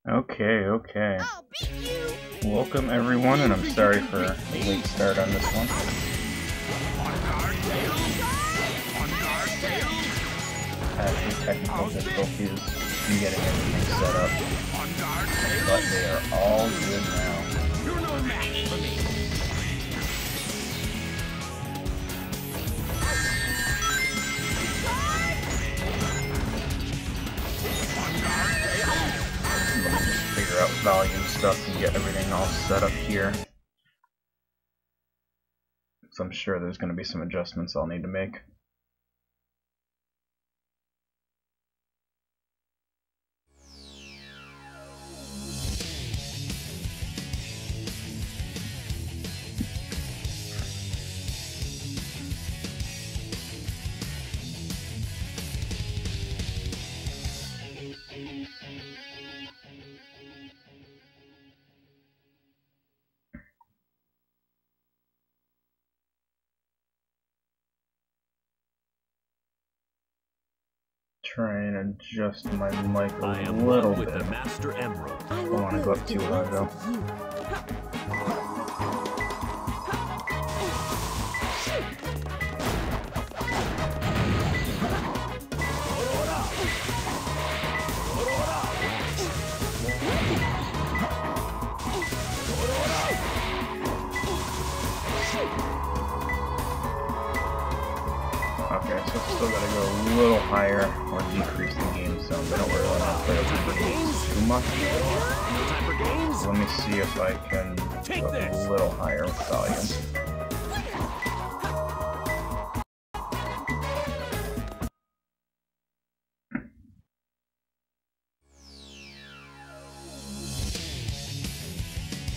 Okay. Welcome everyone, and I'm sorry for the late start on this one. Had some technical difficulties in getting everything set up, but they are all good now. You're no match for me. Figure out volume stuff and get everything all set up here. So I'm sure there's going to be some adjustments I'll need to make. Try and adjust my mic a little bit. The Master Emerald. I don't want to go up too high though. Okay, so still gotta go a little higher or decrease the game sound. I don't really want to play over the games too much. So let me see if I can go a little higher with volume.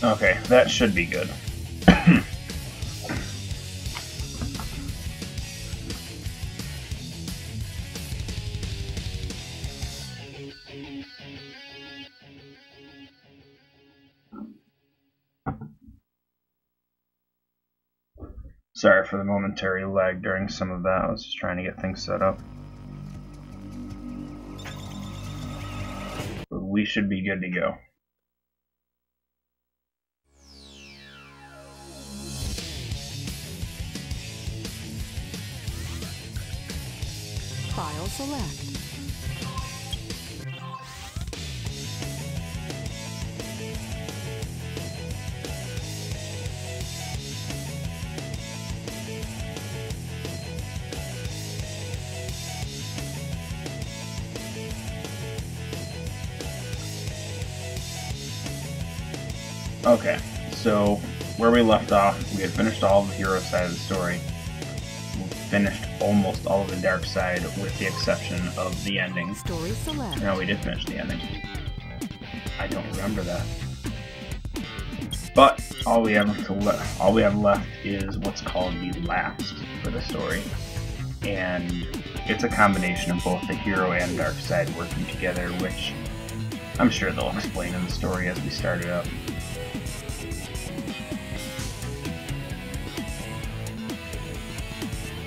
Okay, that should be good. Sorry for the momentary lag during some of that. I was just trying to get things set up. But we should be good to go. File select. Okay, so where we left off, we had finished all of the hero side of the story. We finished almost all of the dark side with the exception of the ending. Story select. No, we did finish the ending. I don't remember that. But all we have left is what's called the last for the story. And it's a combination of both the hero and dark side working together, which I'm sure they'll explain in the story as we start it up.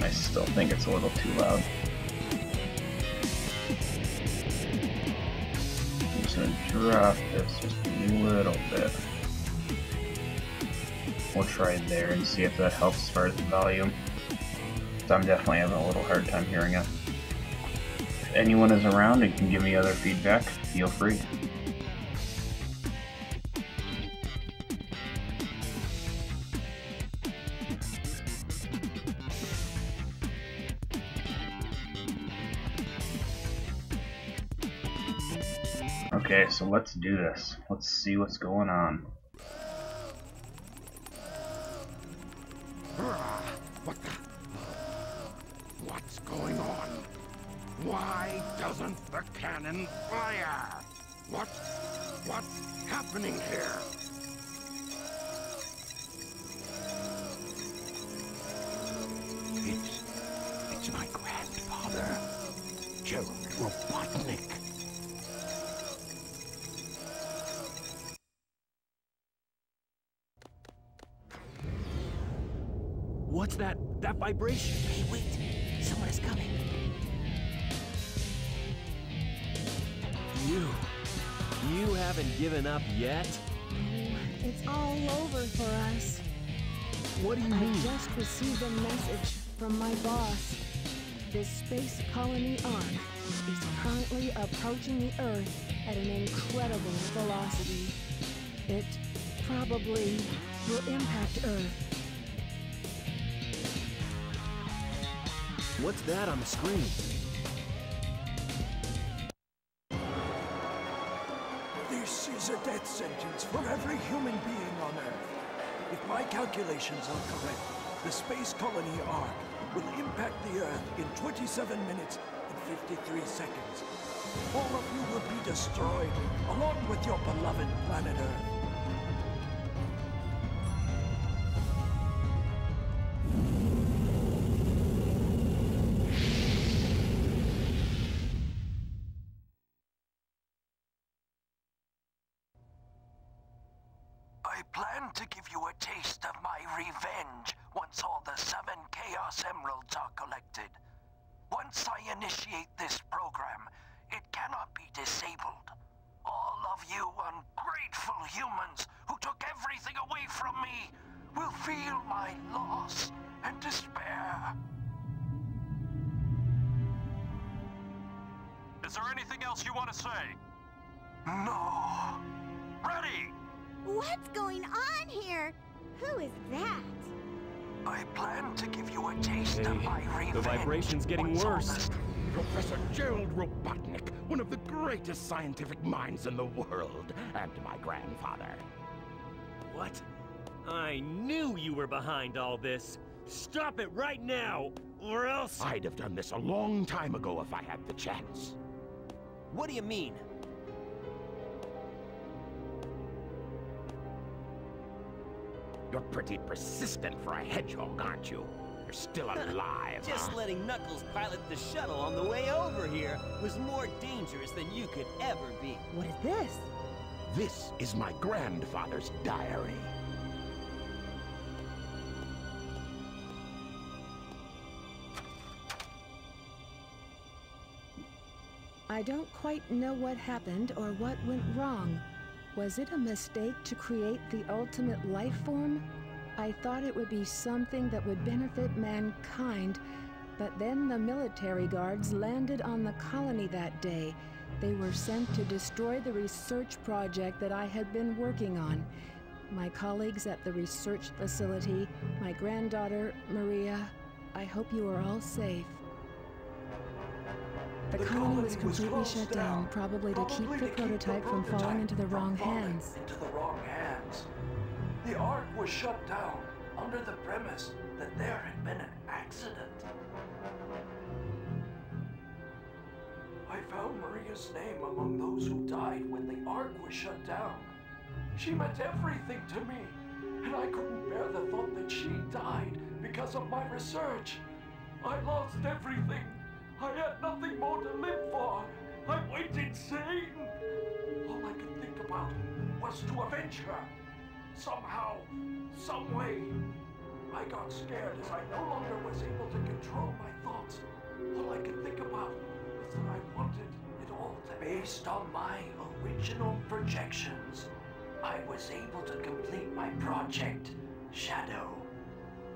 I still think it's a little too loud. I'm just going to drop this just a little bit. We'll try it there and see if that helps as far as the volume. So I'm definitely having a little hard time hearing it. If anyone is around and can give me other feedback, feel free. Okay, so let's do this. Let's see what's going on. What's going on? Why doesn't the cannon fire? What's happening here? It's my grandfather, Gerald Robotnik. What's that vibration? Hey, wait. Someone is coming. You. You haven't given up yet? It's all over for us. What do you mean? I just received a message from my boss. This space colony ark is currently approaching the Earth at an incredible velocity. It probably will impact Earth. What's that on the screen? This is a death sentence for every human being on Earth. If my calculations are correct, the space colony ark will impact the Earth in 27 minutes and 53 seconds. All of you will be destroyed, along with your beloved planet Earth. I plan to give you a taste of my revenge once all the 7 Chaos Emeralds are collected. Once I initiate this program, it cannot be disabled. All of you ungrateful humans who took everything away from me will feel my loss and despair. Is there anything else you want to say? No. Ready! What's going on here? Who is that? I plan to give you a taste of my revenge. The vibration's getting once all worse. this- Professor Gerald Robotnik, one of the greatest scientific minds in the world, and my grandfather. What? I knew you were behind all this. Stop it right now, or else... I'd have done this a long time ago if I had the chance. What do you mean? You're pretty persistent for a hedgehog, aren't you? You're still alive, Just huh? letting Knuckles pilot the shuttle on the way over here was more dangerous than you could ever be. What is this? This is my grandfather's diary. I don't quite know what happened or what went wrong. Was it a mistake to create the ultimate life form? I thought it would be something that would benefit mankind, but then the military guards landed on the colony that day. They were sent to destroy the research project that I had been working on. My colleagues at the research facility, my granddaughter, Maria, I hope you are all safe. The colony was completely shut down, probably to keep the prototype from falling into the wrong hands. The ark was shut down under the premise that there had been an accident. I found Maria's name among those who died when the ark was shut down. She meant everything to me, and I couldn't bear the thought that she died because of my research. I lost everything. I had nothing more to live for. I went insane. All I could think about was to avenge her. Somehow, some way. I got scared as I no longer was able to control my thoughts. All I could think about was that I wanted it all to be. Based on my original projections, I was able to complete my project, Shadow.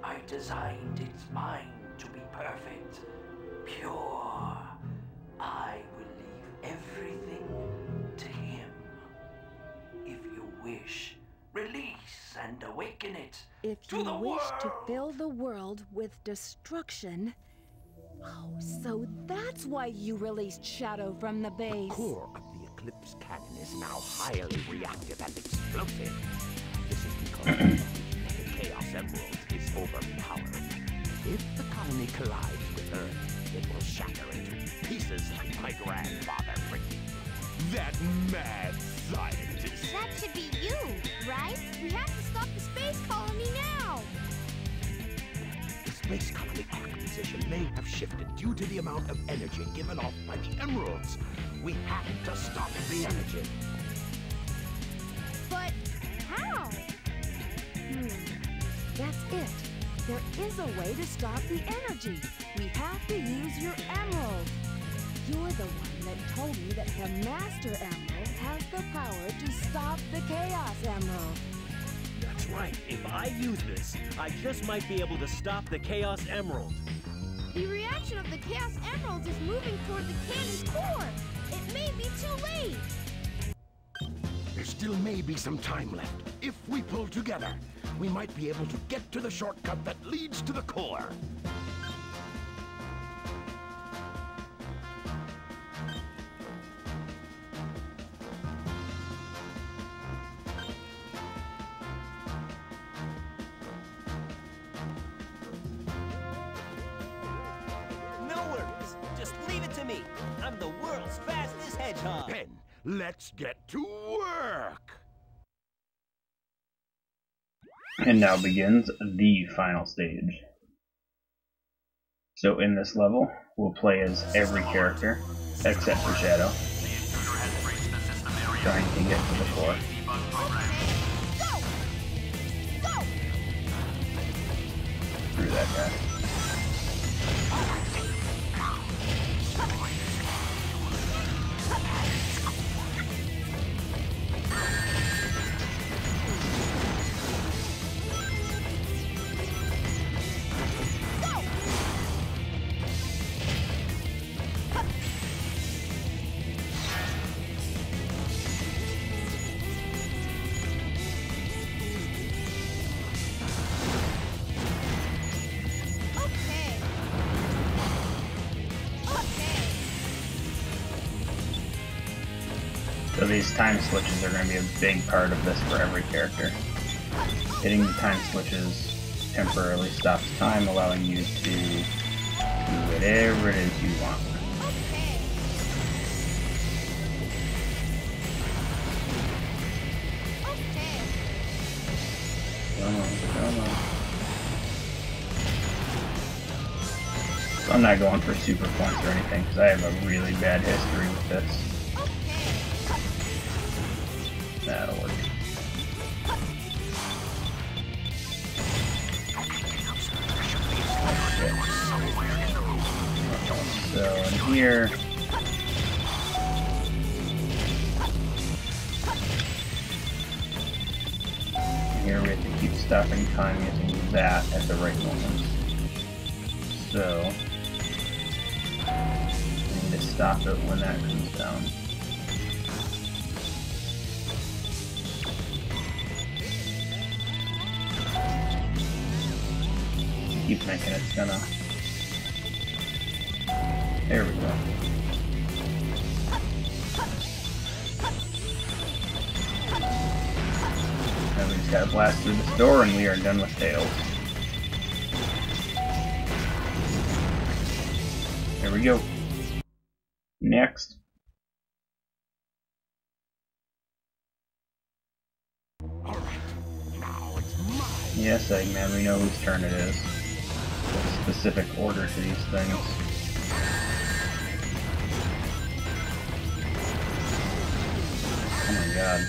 I designed its mind to be perfect, pure. I will leave everything to him. If you wish, release and awaken it If to you the wish to world. fill the world with destruction... Oh, so that's why you released Shadow from the base. The core of the Eclipse cannon is now highly reactive and explosive. This is because the Chaos Emerald is overpowered. If the colony collides with Earth, it will shatter into pieces like my grandfather predicted. That mad scientist! That should be you, right? We have to stop the space colony now! The space colony arc position may have shifted due to the amount of energy given off by the emeralds. We have to stop the energy. But how? That's it. There is a way to stop the energy. We have to use your emerald. You're the one that told me that the Master Emerald has the power stop the Chaos Emerald. That's right. If I use this, I just might be able to stop the Chaos Emerald. The reaction of the Chaos Emeralds is moving toward the cannon's core. It may be too late. There still may be some time left. If we pull together, we might be able to get to the shortcut that leads to the core. No worries. Just leave it to me. I'm the world's fastest hedgehog. Then, let's get to work! And now begins the final stage. So in this level, we'll play as every character, except for Shadow, trying to get to the core. Through that guy. So these time switches are going to be a big part of this for every character. Hitting the time switches temporarily stops time, allowing you to do whatever it is you want. Come on, come on. So I'm not going for super points or anything, because I have a really bad history with this. That'll work. Okay. So in here, we have to keep stopping time using that at the right moment. So I need to stop it when that comes down. Keep thinking it's gonna. There we go. Now we just gotta blast through this door and we are done with Tails. There we go. Next. Yes, Eggman, we know whose turn it is. Specific order to these things. Oh my god.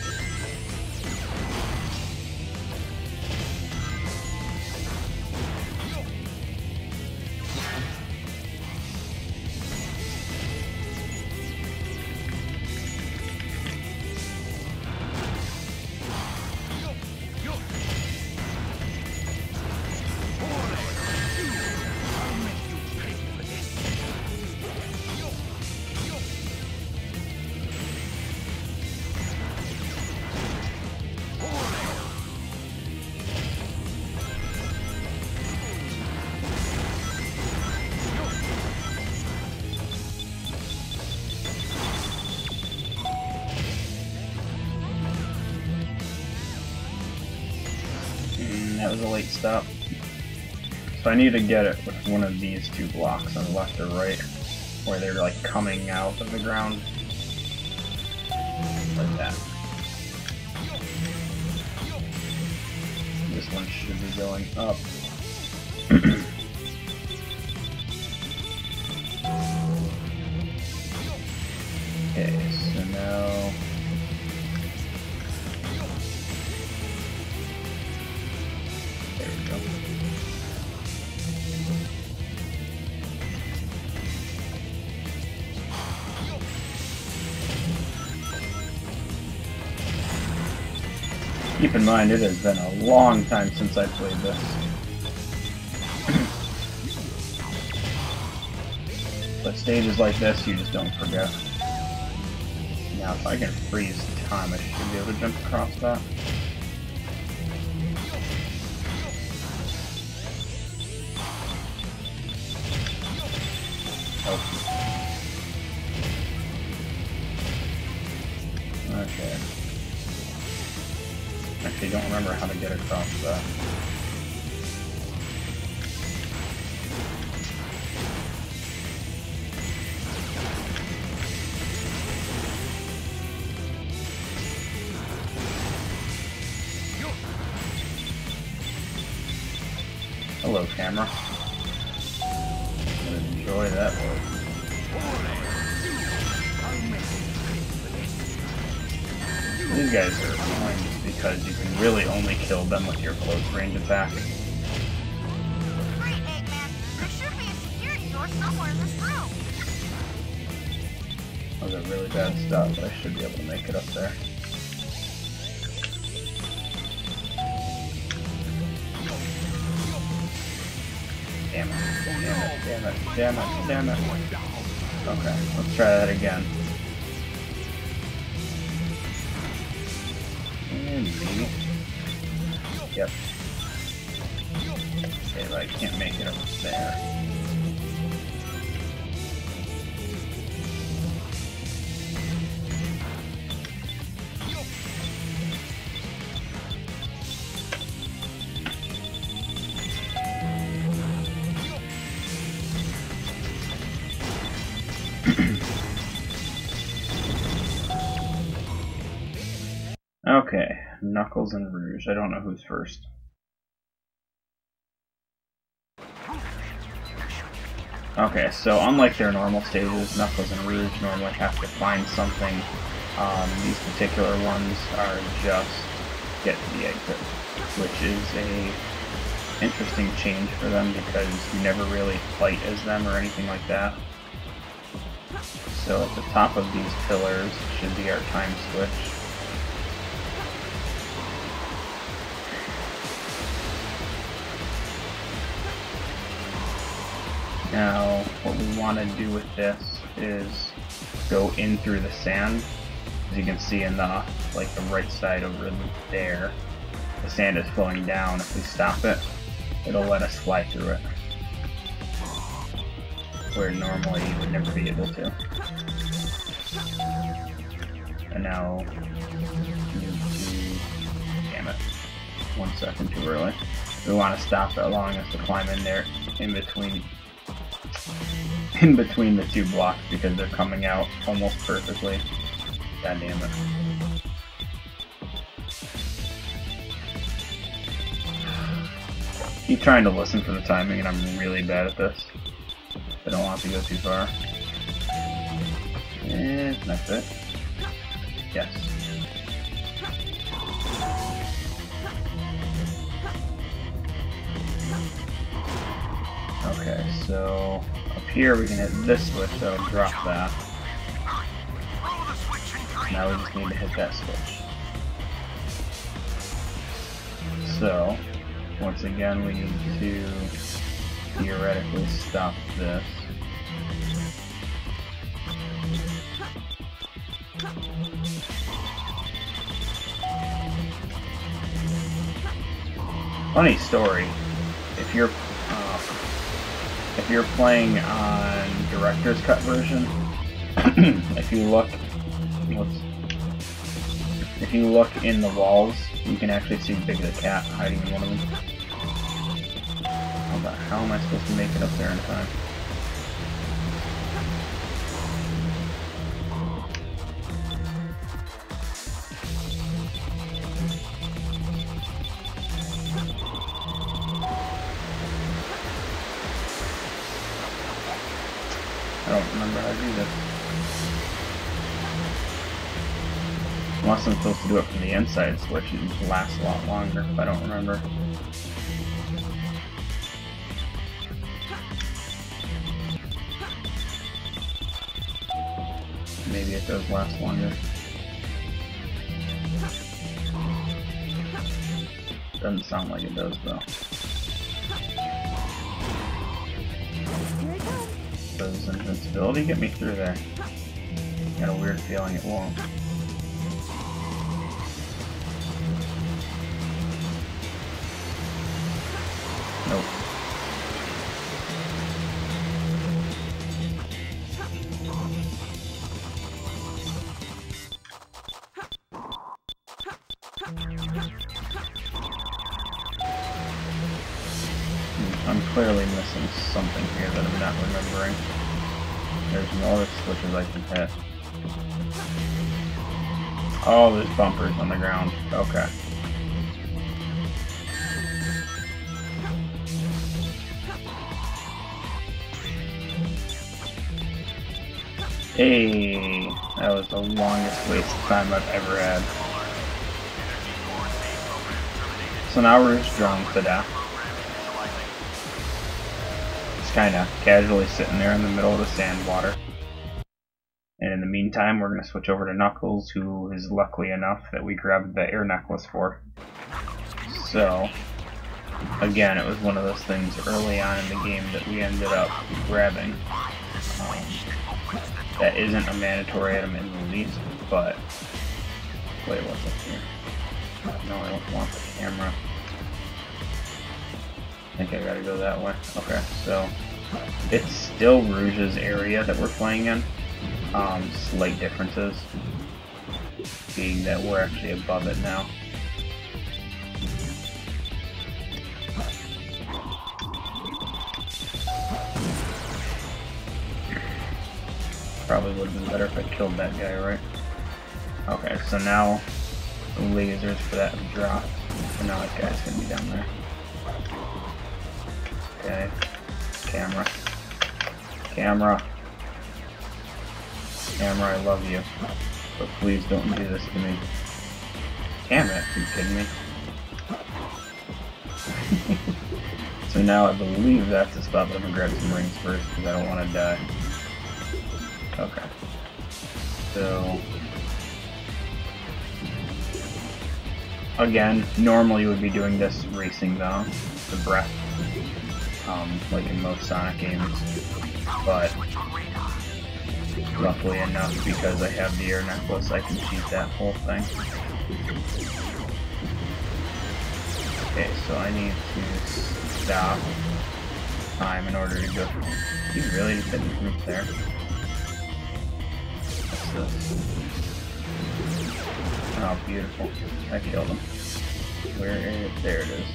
That was a late stop. So I need to get it with one of these two blocks on the left or right, where they're like coming out of the ground. Like that. This one should be going up. Okay, so now... There we go. Keep in mind, it has been a long time since I played this. But stages like this, you just don't forget. Now, if I can freeze time, I should be able to jump across that. Oh. Okay. Actually, don't remember how to get across that. Hello, camera. I'm gonna enjoy that one. These guys are annoying just because you can really only kill them with your close range attack. Great, Eggman. There should be a security door somewhere in this room. Those are really bad stuff, but I should be able to make it up there. Damn it, damn it, damn it, damn it, damn it. Okay, let's try that again. And maybe. Yep. Okay, but I can't make it up there. Okay, Knuckles and Rouge. I don't know who's first. Okay, so unlike their normal stages, Knuckles and Rouge normally have to find something. These particular ones are just get to the exit, which is a interesting change for them because you never really fight as them or anything like that. So at the top of these pillars should be our time switch. Now, what we want to do with this is go in through the sand. As you can see in the the right side over there, the sand is flowing down. If we stop it, it'll let us fly through it, where normally you would never be able to. And now, damn it, 1 second too early. We want to stop it, allowing us to climb in there, in between the two blocks, because they're coming out almost perfectly. God damn it. Keep trying to listen for the timing, and I'm really bad at this. I don't want to go too far. And that's it. Yes. Okay, so up here we can hit this switch, that'll drop that. Now we just need to hit that switch. So, once again we need to theoretically stop this. Funny story, if you're playing on director's cut version, if you look in the walls, you can actually see Big the Cat hiding in one of them. How the hell am I supposed to make it up there in time? I don't remember how to do this. Unless I'm supposed to do it from the inside switch, it lasts a lot longer if I don't remember. Maybe it does last longer. Doesn't sound like it does, though. Here it comes. Does invincibility get me through there? Got a weird feeling it won't. Nope. I'm clearly missing something here that I'm not remembering. There's no other switches I can hit. Oh, there's bumpers on the ground. Okay. Hey, that was the longest waste of time I've ever had. So now we're just drunk to death. Just kinda casually sitting there in the middle of the sand water. And in the meantime, we're gonna switch over to Knuckles, who is lucky enough that we grabbed the air necklace for. So, again, it was one of those things early on in the game that we ended up grabbing. That isn't a mandatory item in the least, but... Wait, what's up here? No, I don't want the camera. I think I gotta go that way. Okay, so... It's still Rouge's area that we're playing in. Slight differences. Being that we're actually above it now. Probably would have been better if I killed that guy, right? Okay, so now the lasers for that have dropped. So now that guy's gonna be down there. Okay. Camera. Camera. Camera, I love you. But please don't do this to me. Camera, are you kidding me? So now I believe that's the spot, but I'm gonna grab some rings first because I don't want to die. Okay. So... Again, normally you would be doing this racing the breath. Like in most Sonic games. But... luckily enough, because I have the air necklace, I can cheat that whole thing. Okay, so I need to stop time in order to go. You really just hit the group there. What's this? Oh, beautiful. I killed him. Where is it? There it is.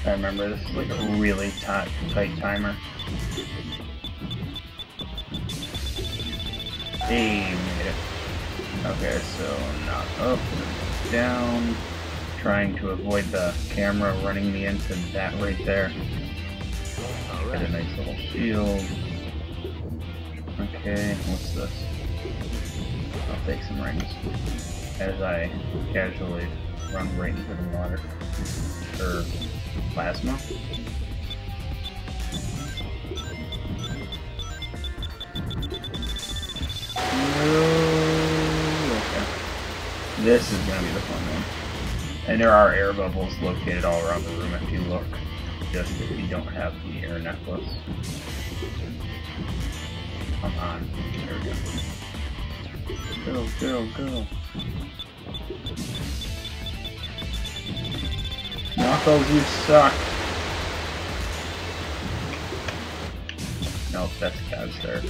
I remember this is like a really tight timer. Hey, we made it. Okay, so knock up, down, trying to avoid the camera running me into that right there. Get a nice little shield. Okay, what's this? I'll take some rings as I casually run right into the water. Or plasma. Okay. This is gonna be the fun one. And there are air bubbles located all around the room if you look. Just if you don't have the air necklace. Come on. There we go. Go, go, go. Knuckles, you suck! Nope, that's Kaz there.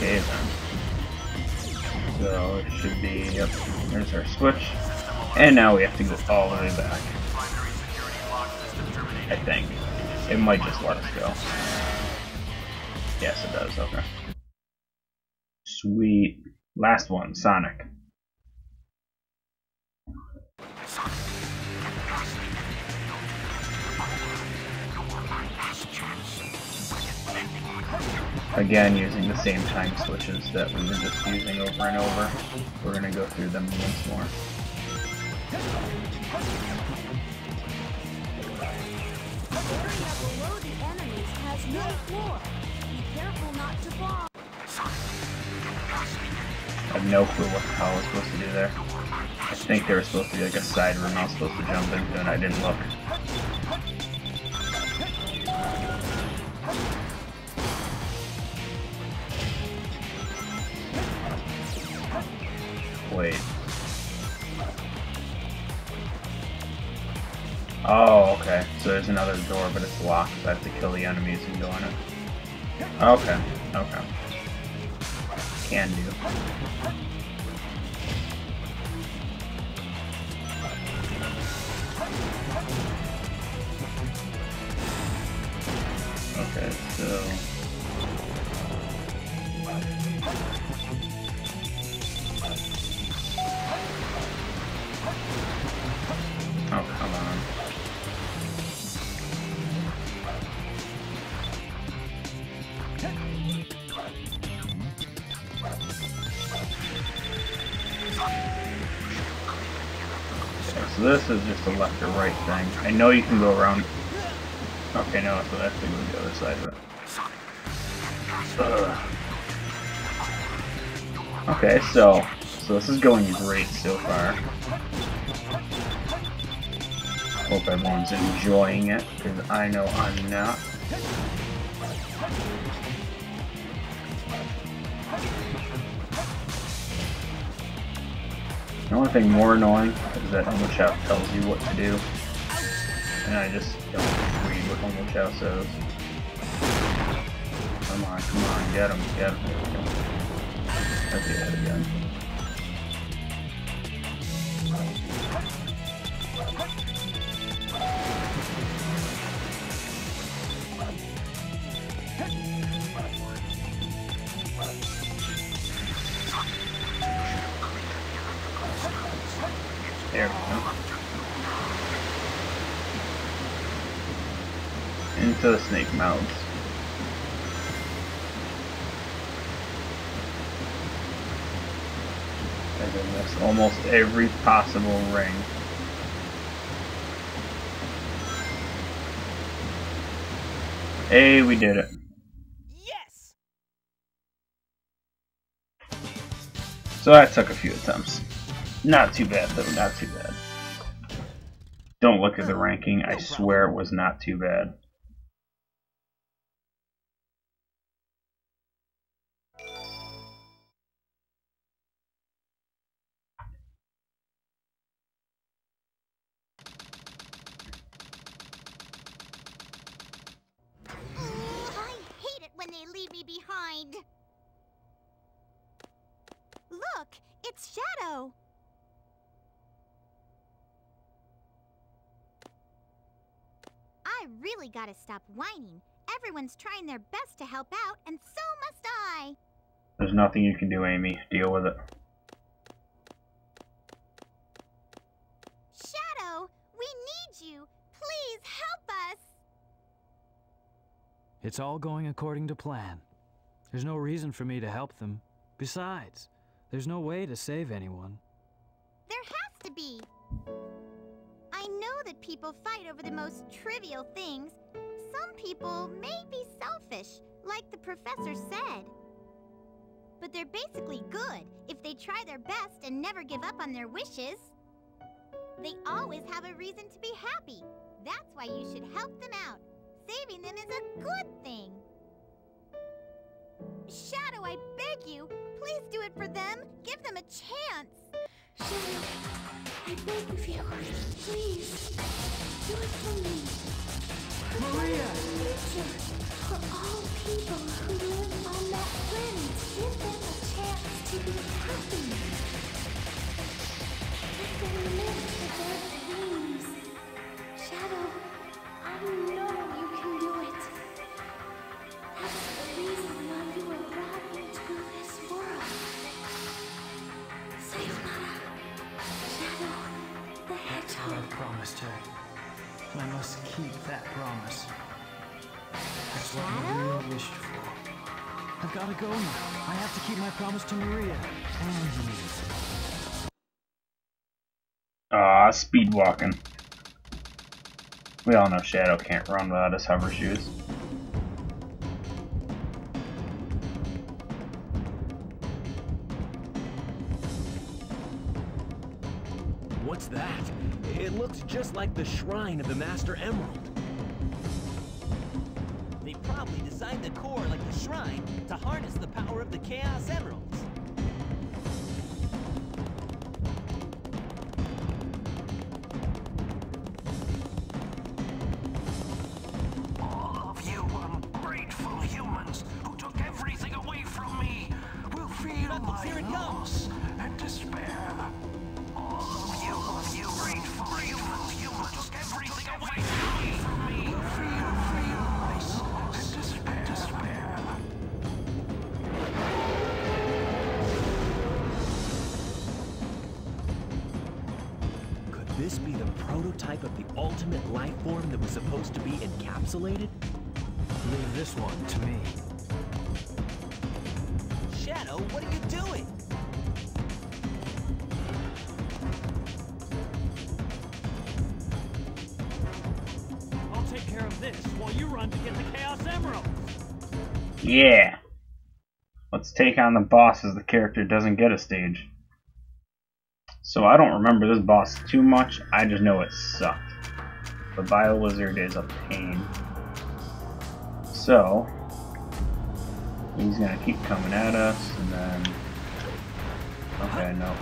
Okay then. So it should be, yep, there's our switch. And now we have to go all the way back. I think. It might just let us go. Yes, it does, okay. Sweet. Last one, Sonic. Again, using the same time switches that we were just using over and over. We're going to go through them once more. The area below the enemies has no floor. Be careful not to fall. I have no clue what the hell I was supposed to do there. I think there was supposed to be like a side room I was supposed to jump into, and I didn't look. Wait. Oh, okay. So there's another door, but it's locked, so I have to kill the enemies and go in it. Okay, okay. Can do. Okay, so... Oh, come on. So this is just a left or right thing. I know you can go around. Okay, no, so that's to go to the other side of it. Okay, so this is going great so far. Hope everyone's enjoying it, because I know I'm not. The only thing more annoying is that Homo Chao tells you what to do, and I just don't read what Homo Chao says. Come on, get him, get him. Let's do that again. There we go. Into the snake mouths. I did miss almost every possible ring. Hey, we did it. Yes! So that took a few attempts. Not too bad though, not too bad. Don't look at the ranking, I swear it was not too bad. I hate it when they leave me behind. Look, it's Shadow. I really gotta stop whining. Everyone's trying their best to help out, and so must I. There's nothing you can do, Amy. Deal with it. Shadow, we need you. Please help us. It's all going according to plan. There's no reason for me to help them. Besides, there's no way to save anyone. There has to be. I know that people fight over the most trivial things. Some people may be selfish, like the professor said. But they're basically good if they try their best and never give up on their wishes. They always have a reason to be happy. That's why you should help them out. Saving them is a good thing. Shadow, I beg you, please do it for them. Give them a chance. Shadow, I beg of you, please, do it for me. Maria! For all people who live on that planet, give them a chance to be happy. Let them live for their dreams. Shadow, I know you can do it. That's the reason why you were brought into this world. Sayonara, Shadow the Hedgehog. I promised her. And I must keep that promise. That's what I really wished for. I've gotta go now. I have to keep my promise to Maria and you. Ah, speed walking. We all know Shadow can't run without his hover shoes. What's that? It looks just like the shrine of the Master Emerald. They probably designed the core like the shrine to harness the power of the Chaos Emeralds. All of you ungrateful humans who took everything away from me will feel my loss and despair. All of you grateful humans who took everything away from me will feel loss and despair. Could this be the prototype of the ultimate life form that was supposed to be encapsulated? Leave this one to me. Shadow, what are you doing? I'll take care of this while you run to get the Chaos Emerald. Yeah! Let's take on the boss as the character doesn't get a stage. So I don't remember this boss too much, I just know it sucked. The Bio Lizard is a pain. So, he's gonna keep coming at us, and then... Okay, no.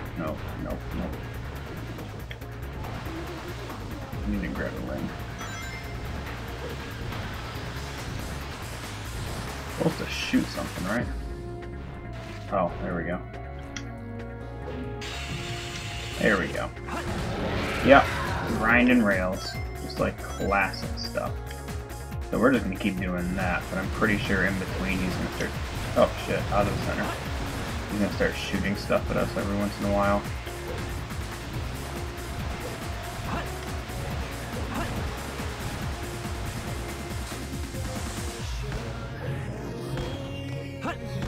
I need to grab a ring. Supposed to shoot something, right? Oh, there we go. There we go. Yep, grinding rails, just like classic stuff. So we're just gonna keep doing that, but I'm pretty sure in between he's gonna start. Oh shit, out of the center. He's gonna start shooting stuff at us every once in a while.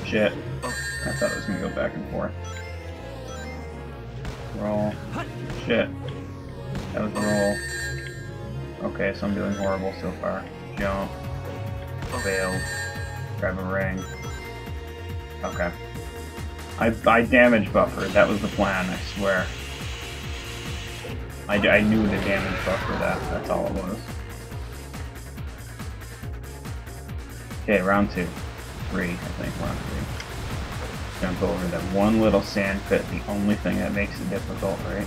Shit. I thought it was gonna go back and forth. Roll. Shit. That was the roll. Okay, so I'm doing horrible so far. Jump. Failed. Grab a ring. Okay. I damage buffered. That was the plan, I swear. I knew to damage buffer that. That's all it was. Okay, round 2. 3, I think. Round 3. Jump over that one little sand pit, the only thing that makes it difficult, right?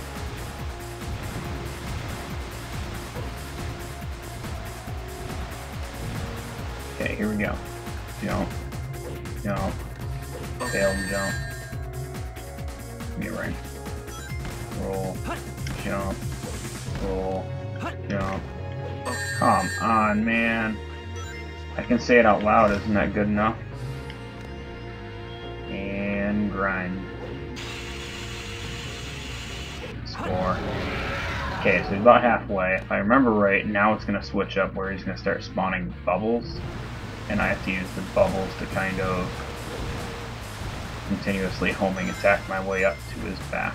Okay, here we go. Jump. Jump. Failed jump. Give me a ring. Roll. Jump. Roll. Jump. Come on, man. I can say it out loud, isn't that good enough? And grind. Score. Okay, so he's about halfway. If I remember right, now it's going to switch up where he's going to start spawning bubbles. And I have to use the bubbles to kind of continuously homing attack my way up to his back.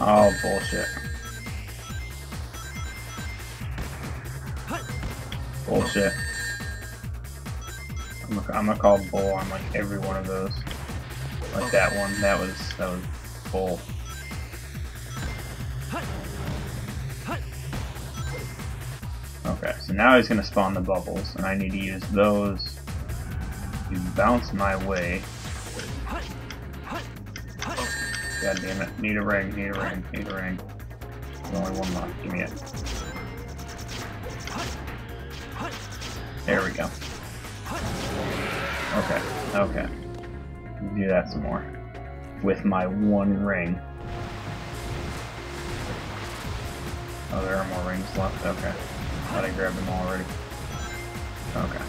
Oh, bullshit. Bullshit. I'm gonna call bull on like every one of those. Like that one. That was bull. Okay, so now he's gonna spawn the bubbles, and I need to use those to bounce my way. God damn it. Need a ring, need a ring, need a ring. There's only one left. Give me it. There we go. Okay, okay. Do that some more. With my one ring. Oh, there are more rings left? Okay. Thought I grabbed them all already. Okay.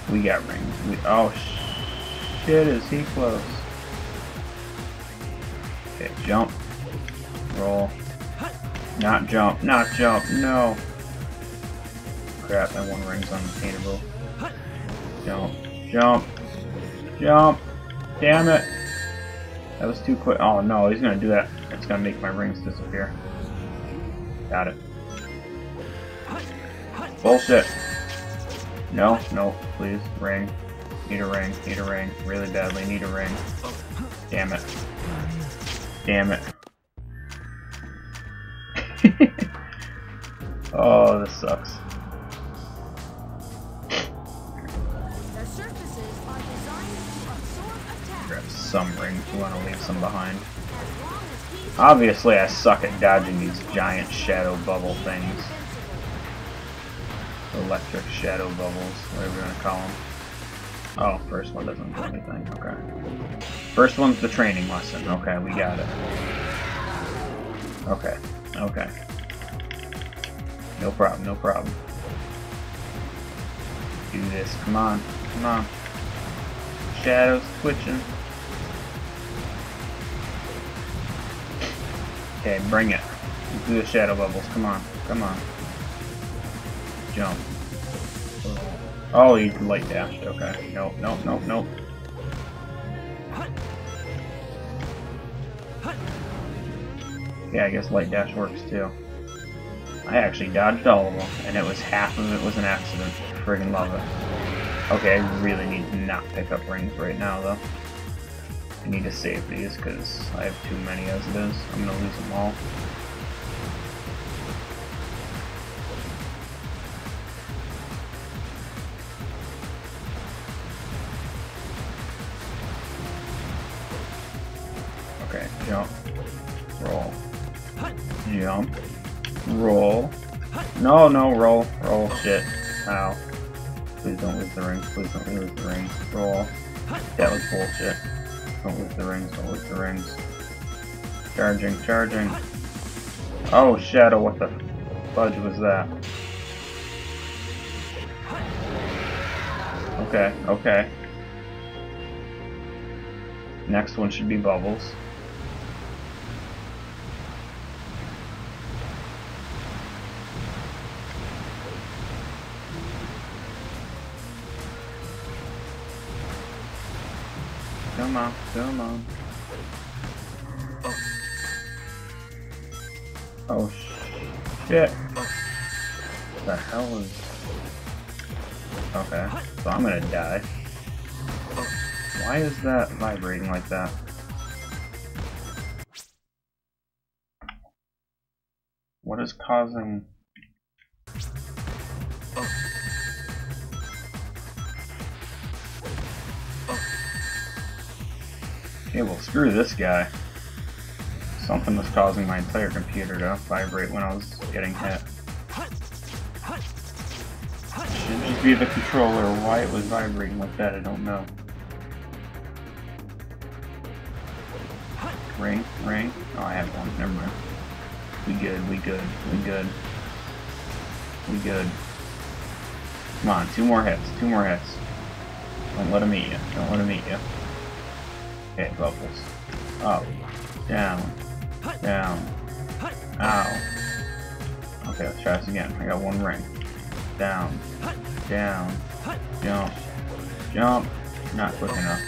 We got rings. Oh, shit, is he close? Okay, jump. Roll. Not jump, not jump, no. Crap, that one ring's unattainable. Jump, jump, jump. Damn it. That was too quick. Oh no, he's gonna do that. It's gonna make my rings disappear. Got it. Bullshit. No, no, please. Ring. Need a ring, need a ring. Really badly need a ring. Damn it. Damn it. Oh, this sucks. Their surfaces are designed to absorb attack. Grab some rings. We want to leave some behind. As long as he's Obviously, I suck at dodging these giant shadow bubble things. Electric shadow bubbles, whatever you want to call them. Oh, first one doesn't do anything. Okay. First one's the training lesson. Okay, we got it. Okay. Okay. No problem, no problem. Do this. Come on. Come on. Shadows twitching. Okay, bring it. Do the shadow bubbles. Come on. Come on. Jump. Oh, he light dashed. Okay. Nope, nope, nope, nope. Yeah, I guess light dash works too. I actually dodged all of them, and it was half of it was an accident. Friggin' love it. Okay, I really need to not pick up rings right now, though. I need to save these, because I have too many as it is. I'm gonna lose them all. Okay, jump. Roll. Jump. Roll. No, no, roll. Roll. Shit. Ow. Please don't lose the rings. Please don't lose the rings. Roll. That was bullshit. Don't lose the rings. Don't lose the rings. Charging. Charging. Oh, Shadow. What the fudge was that? Okay. Okay. Next one should be Bubbles. Come on, come on. Oh shit. What the hell is... Okay, so I'm gonna die. Why is that vibrating like that? What is causing... Okay, well, screw this guy. Something was causing my entire computer to vibrate when I was getting hit. Should just be the controller. Why it was vibrating like that, I don't know. Ring, ring. Oh, I have one. Never mind. We good, we good, we good. We good. Come on, 2 more hits, 2 more hits. Don't let him eat you. Don't let him eat you. Okay, Bubbles. Up. Down. Down. Ow. Okay, let's try this again. I got 1 ring. Down. Down. Jump. Jump. Not quick enough.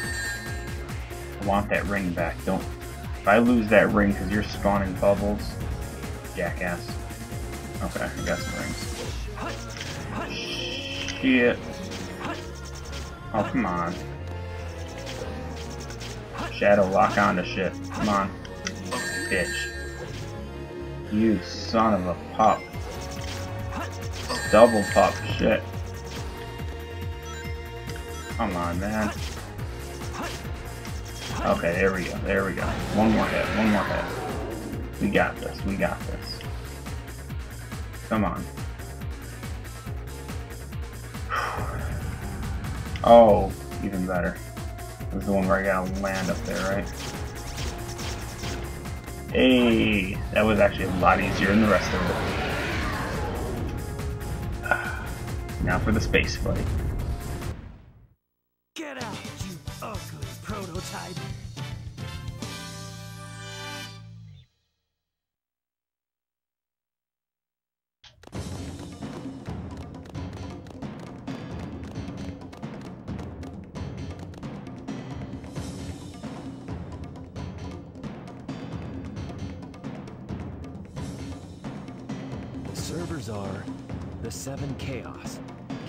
I want that ring back. Don't... If I lose that ring because you're spawning Bubbles, jackass. Okay, I got some rings. Shit. Oh, come on. Shadow, lock onto shit. Come on. Bitch. You son of a pup. Double pup. Shit. Come on, man. Okay, there we go. There we go. 1 more hit. 1 more hit. We got this. We got this. Come on. Oh, even better. This is the one where I gotta land up there, right? Hey, that was actually a lot easier than the rest of it. Now for the space fight. Get out, you ugly prototype! The servers are the 7 Chaos.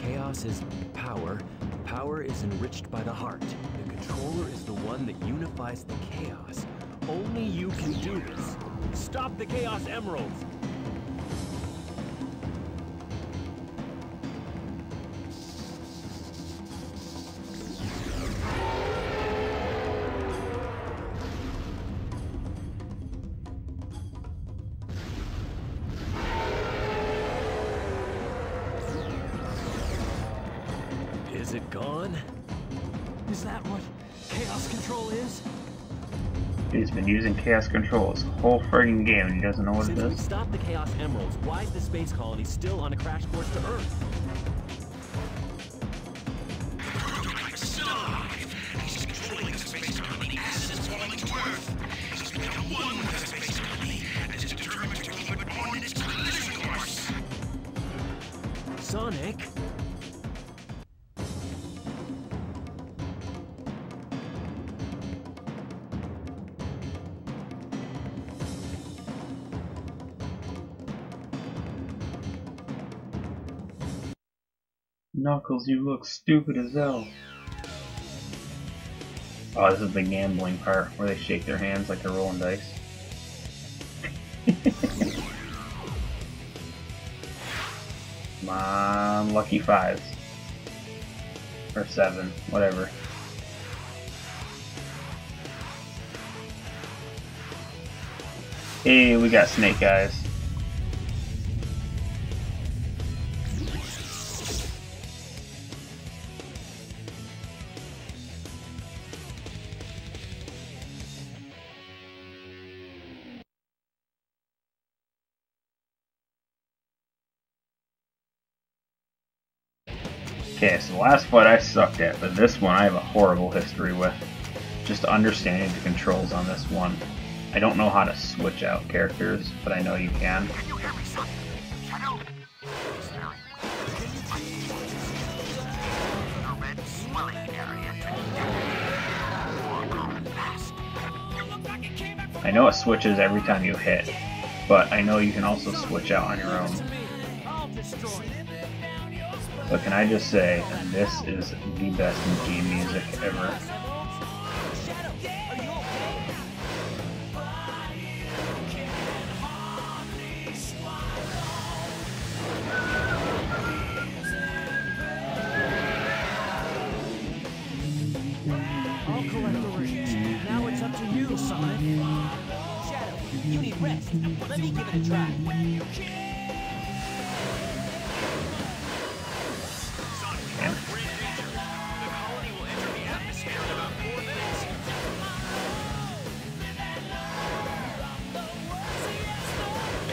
Chaos is power. Power is enriched by the heart. The controller is the one that unifies the chaos. Only you can do this. Stop the Chaos Emeralds! Is it gone? Is that what Chaos Control is? He's been using Chaos Control his whole friggin' game and he doesn't know what it Since we is. stopped the Chaos Emeralds, why is the space colony still on a crash course to Earth? Still alive. He's controlling the space colony as it's falling to Earth. He's become one with the space colony and is determined to keep it on its collision course. Sonic? Knuckles, you look stupid as hell. Oh, this is the gambling part where they shake their hands like they're rolling dice. Come on, lucky 5s. Or 7, whatever. Hey, we got Snake Eyes. Okay, so the last fight I sucked at, but this one I have a horrible history with. Just understanding the controls on this one. I don't know how to switch out characters, but I know you can. Can you hear me, son? Shadow? The red swelling area. I know it switches every time you hit, but I know you can also switch out on your own. But can I just say, this is the best game music ever. I'll collect the rings. Now it's up to you, Sonic. Shadow, you need rest. Let me give it a try.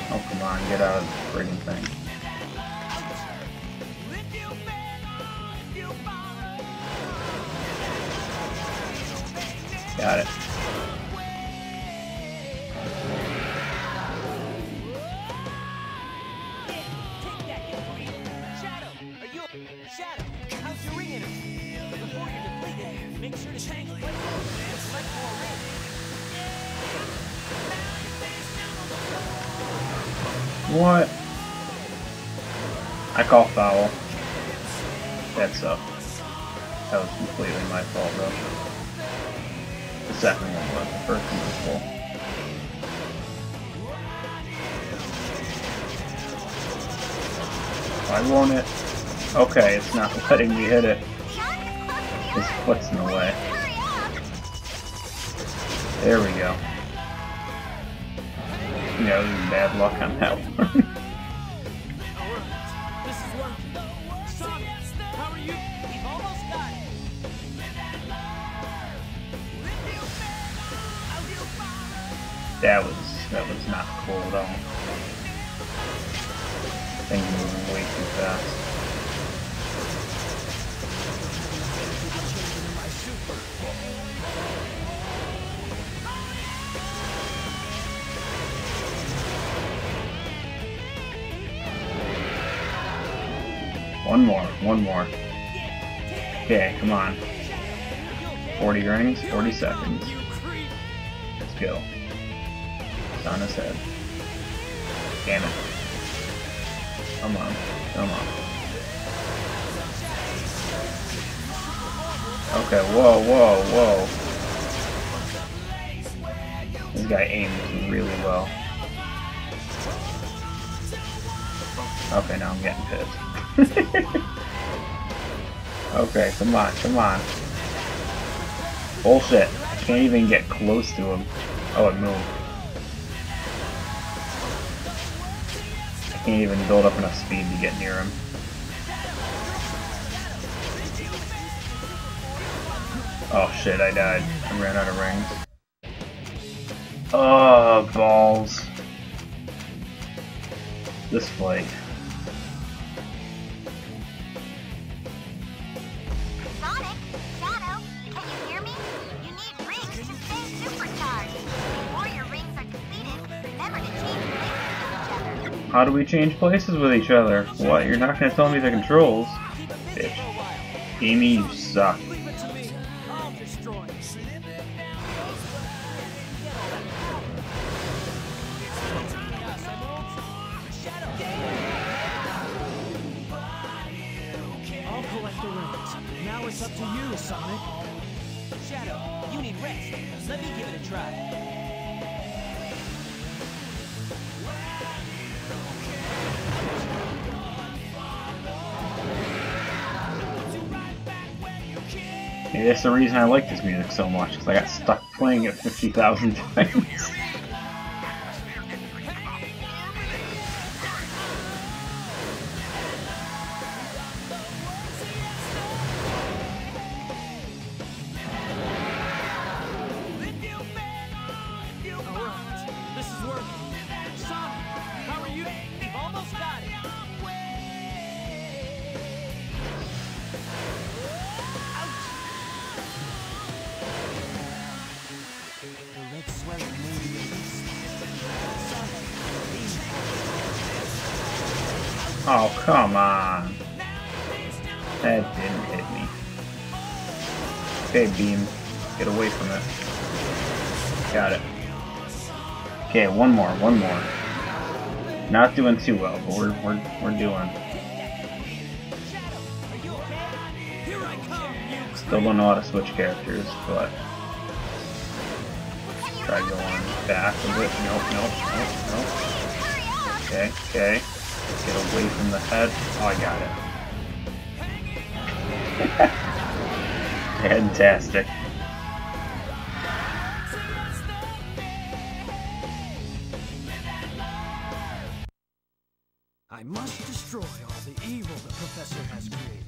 Oh, come on, get out of the friggin' thing. Got it. Shadow, how's your ring energy? Before you're depleted, make sure to change places and select more rings. What? I call foul. That sucked. That was completely my fault, though. The second one was. The first one was full. Why won't it? Okay, it's not letting me hit it. His foot's in the way. There we go. Yeah, this is bad luck on that one. This is working. Sonic, how are you? We've almost got it. That was not cool at all. Thing moving way too fast. One more. Okay, come on. 40 rings, 40 seconds. Let's go. It's on his head. Damn it. Come on. Okay, whoa. This guy aims really well. Okay, now I'm getting pissed. Okay, come on. Bullshit. I can't even get close to him. Oh, it moved. I can't even build up enough speed to get near him. Oh shit, I died. I ran out of rings. Oh, balls. This fight. Sonic, Shadow, can you hear me? You need rings to stay supercharged. Before your rings are depleted, remember to change places with each other. How do we change places with each other? What? You're not gonna tell me the controls? Bitch. Amy, you suck. Now it's up to you, Sonic. Shadow, you need rest. Let me give it a try. Maybe that's the reason I like this music so much, because I got stuck playing it 50,000 times. Oh, come on. That didn't hit me. Okay, Beam. Get away from it. Got it. Okay, one more. Not doing too well, but we're doing. Still don't know how to switch characters, but try going back a bit. Nope. Okay. Get away from the head. Oh, I got it. Fantastic. I must destroy all the evil the Professor has created.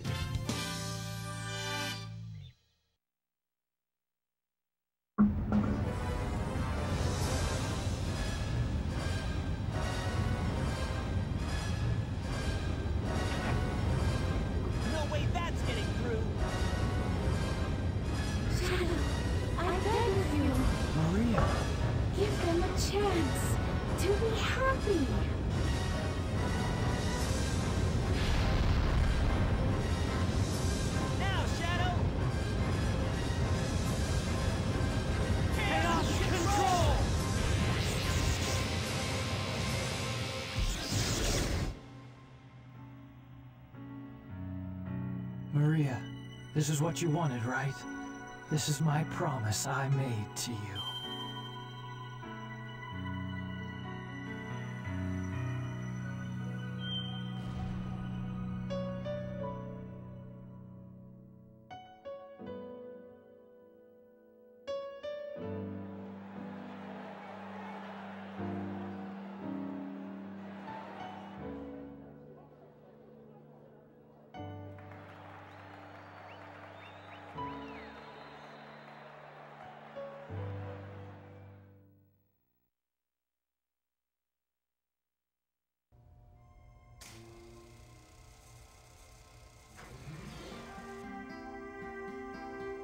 No way that's getting through. Shadow, I beg of you. Maria. Give them a chance to be happy. Now, Shadow. Chaos control. Maria, this is what you wanted, right? This is my promise I made to you.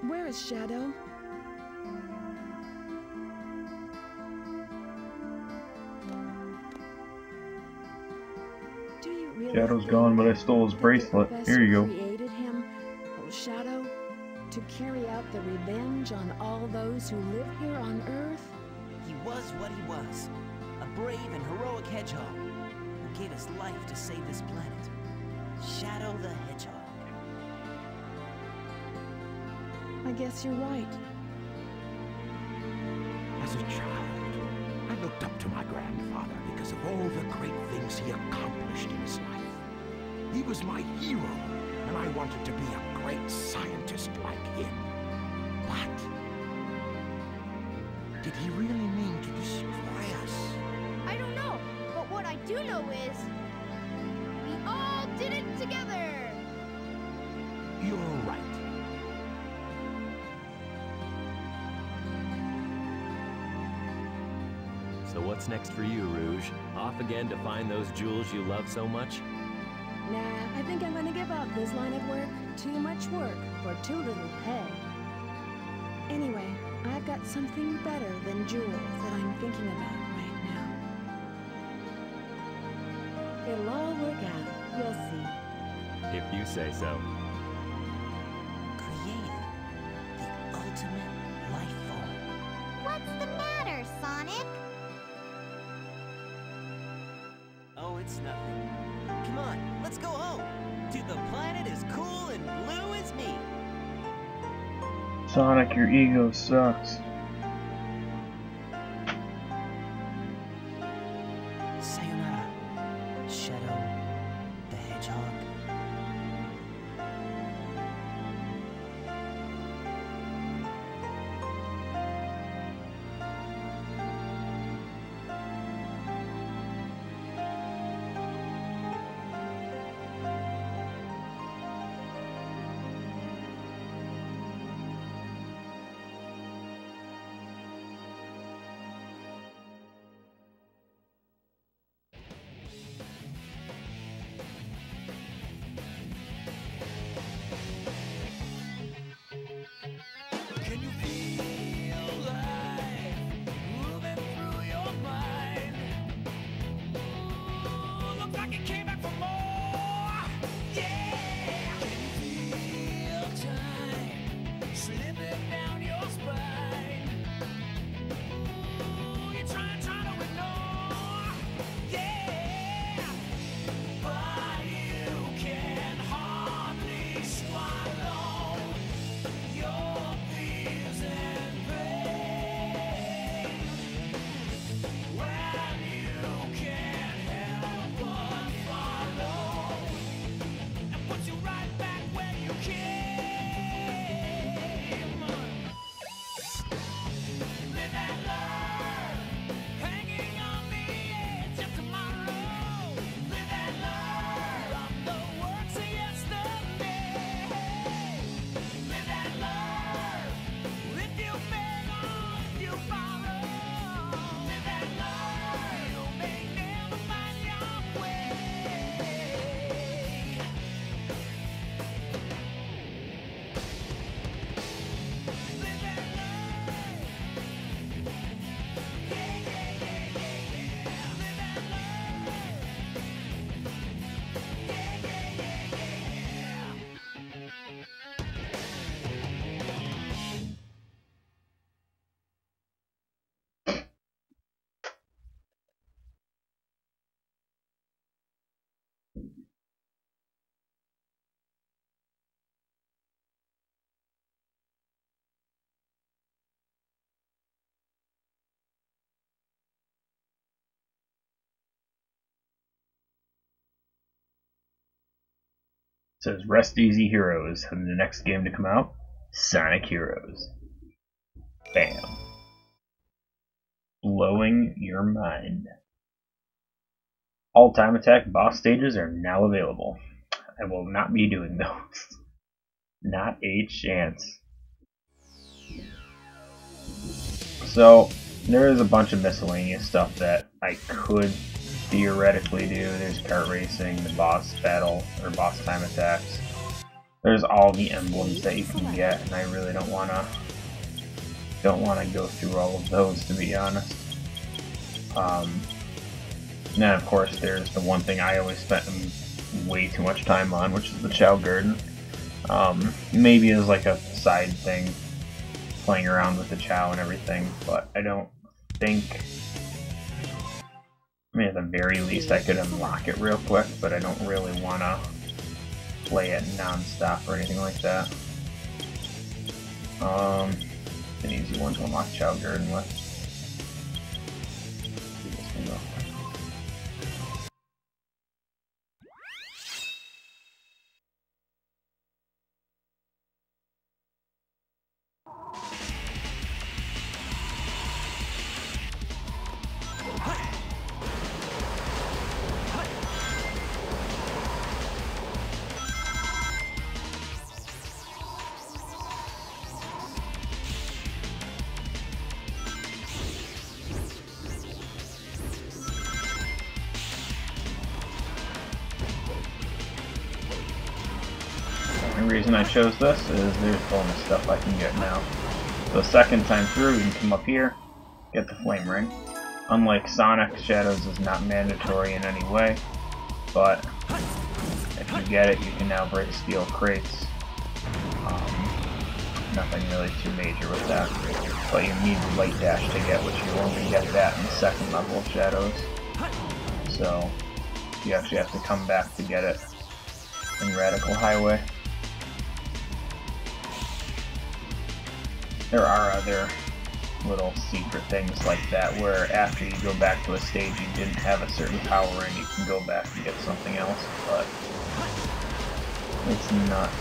Where is Shadow? Do you really Shadow's think gone, but I stole his that the bracelet. professor Here you go. created him, Shadow, to carry out the revenge on all those who live here on Earth? He was what he was. A brave and heroic hedgehog who gave his life to save this planet. Shadow the Hedgehog. I guess you're right. As a child, I looked up to my grandfather because of all the great things he accomplished in his life. He was my hero, and I wanted to be a great scientist like him. But did he really mean to destroy us? I don't know, but what I do know is we all did it together. You're right. So what's next for you, Rouge? Off again to find those jewels you love so much? Nah, I think I'm gonna give up this line of work. Too much work for too little pay. Anyway, I've got something better than jewels that I'm thinking about right now. It'll all work out. You'll see. If you say so. Creating the ultimate life form. What's the matter, Sonic? Oh, it's nothing. Come on, let's go home. To the planet as cool and blue as me. Sonic, your ego sucks. Sayonara, Shadow the Hedgehog. Can you feel life moving through your mind? Ooh, look like it came back for more. Yeah. Can you feel time slipping down your spine? Ooh, you're trying to ignore. Yeah. But you can hardly swallow your fears and pain when you can't help but follow and put you right back where you came. Live and learn, hanging on the edge of tomorrow. Live and learn from the works of yesterday. Live and learn. If you fail or if you borrow, live and learn. You may never find your way. Live and learn. Yeah, yeah, yeah, yeah, yeah. Live and learn. Yeah, yeah, yeah, yeah, yeah. It says Rest Easy Heroes, and the next game to come out, Sonic Heroes. Bam. Blowing your mind. All time attack boss stages are now available. I will not be doing those. Not a chance. So, there is a bunch of miscellaneous stuff that I could theoretically do. There's kart racing, the boss battle, or boss time attacks. There's all the emblems that you can get, and I really don't wanna go through all of those, to be honest. And then of course there's the one thing I always spent way too much time on, which is the Chao garden. Maybe as like a side thing, playing around with the Chao and everything, but I don't think... I mean, at the very least I could unlock it real quick, but I don't really want to play it non-stop or anything like that. An easy one to unlock Chao garden with. Do this one real quick. The reason I chose this is there's bonus stuff I can get now. So second time through, you can come up here, get the flame ring. Unlike Sonic, Shadows is not mandatory in any way, but if you get it, you can now break steel crates. Nothing really too major with that, but you need the light dash to get, which you only get that in the second level of Shadows. So you actually have to come back to get it in Radical Highway. There are other little secret things like that where after you go back to a stage you didn't have a certain power and you can go back and get something else, but it's not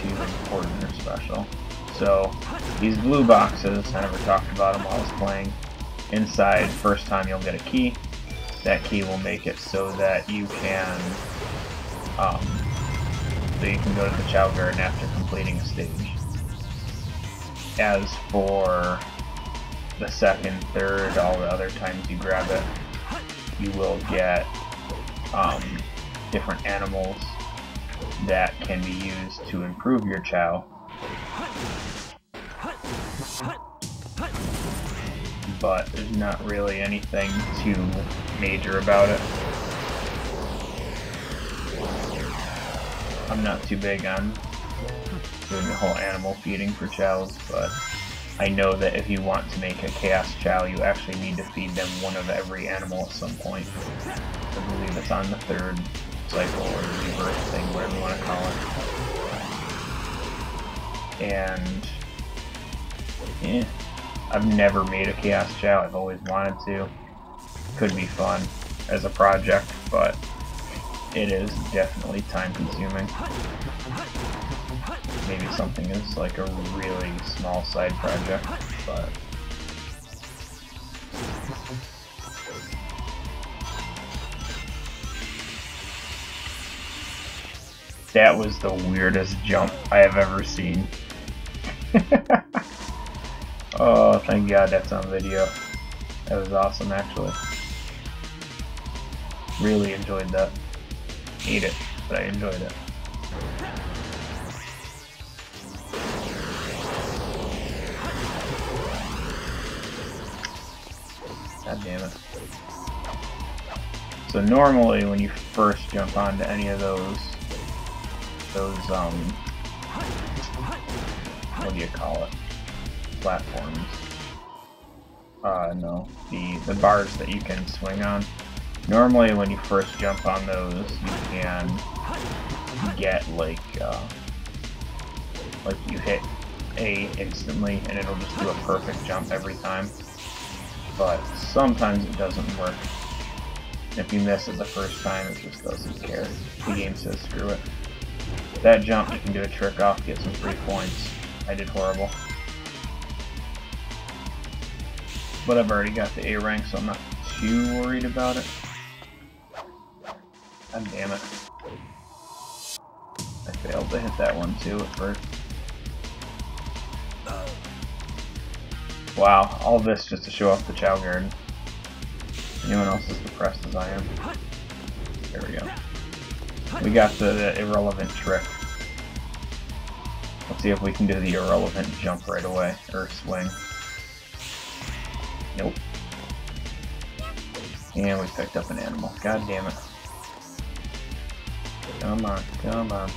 too important or special. So these blue boxes, I never talked about them while I was playing. Inside, first time you'll get a key. That key will make it so that you can go to the Chao garden after completing a stage. As for the second, third, all the other times you grab it, you will get different animals that can be used to improve your Chao. But there's not really anything too major about it. I'm not too big on doing the whole animal feeding for Chaos, but I know that if you want to make a Chaos Chao, you actually need to feed them one of every animal at some point. I believe it's on the third cycle or rebirth thing, whatever you want to call it. And yeah, I've never made a Chaos Chao. I've always wanted to. Could be fun as a project, but it is definitely time consuming. Maybe something is like a really small side project, but that was the weirdest jump I have ever seen. Oh, thank God that's on video. That was awesome, actually. Really enjoyed that. Hate it, but I enjoyed it. God damn it. So normally when you first jump onto any of those what do you call it? Platforms. No, the bars that you can swing on. Normally when you first jump on those, you can get like you hit A instantly and it'll just do a perfect jump every time. But sometimes it doesn't work. If you miss it the first time, it just doesn't care. The game says screw it. That jump, you can do a trick off, get some free points. I did horrible. But I've already got the A rank, so I'm not too worried about it. God damn it. I failed to hit that one too at first. Wow, all this just to show off the Chao garden. Anyone else as depressed as I am? There we go. We got the irrelevant trick. Let's see if we can do the irrelevant jump right away, or swing. Nope. And we picked up an animal. God damn it. Come on, come on.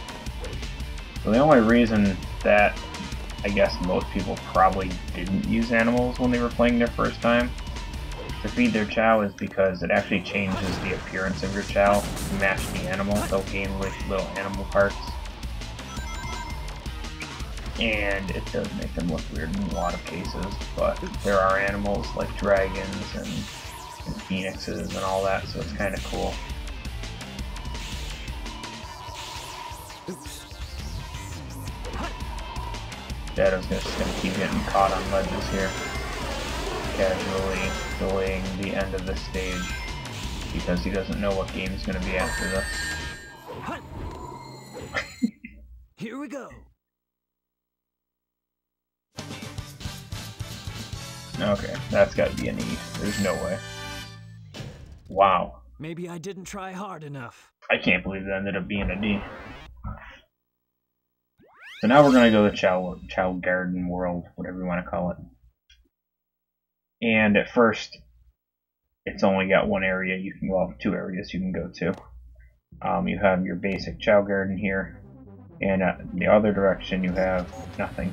So the only reason that I guess most people probably didn't use animals when they were playing their first time to feed their Chao is because it actually changes the appearance of your Chao to match the animal. They'll gain like little animal parts. And it does make them look weird in a lot of cases, but there are animals like dragons and phoenixes and all that, so it's kind of cool. Shadow's just gonna keep getting caught on ledges here, casually delaying the end of this stage because he doesn't know what game's gonna be after this. Here we go. Okay, that's gotta be an E. There's no way. Wow. Maybe I didn't try hard enough. I can't believe that ended up being a D. So now we're gonna go to Chao Garden World, whatever you want to call it. And at first, it's only got one area you can go, well, two areas you can go to. You have your basic Chao Garden here, and the other direction you have nothing.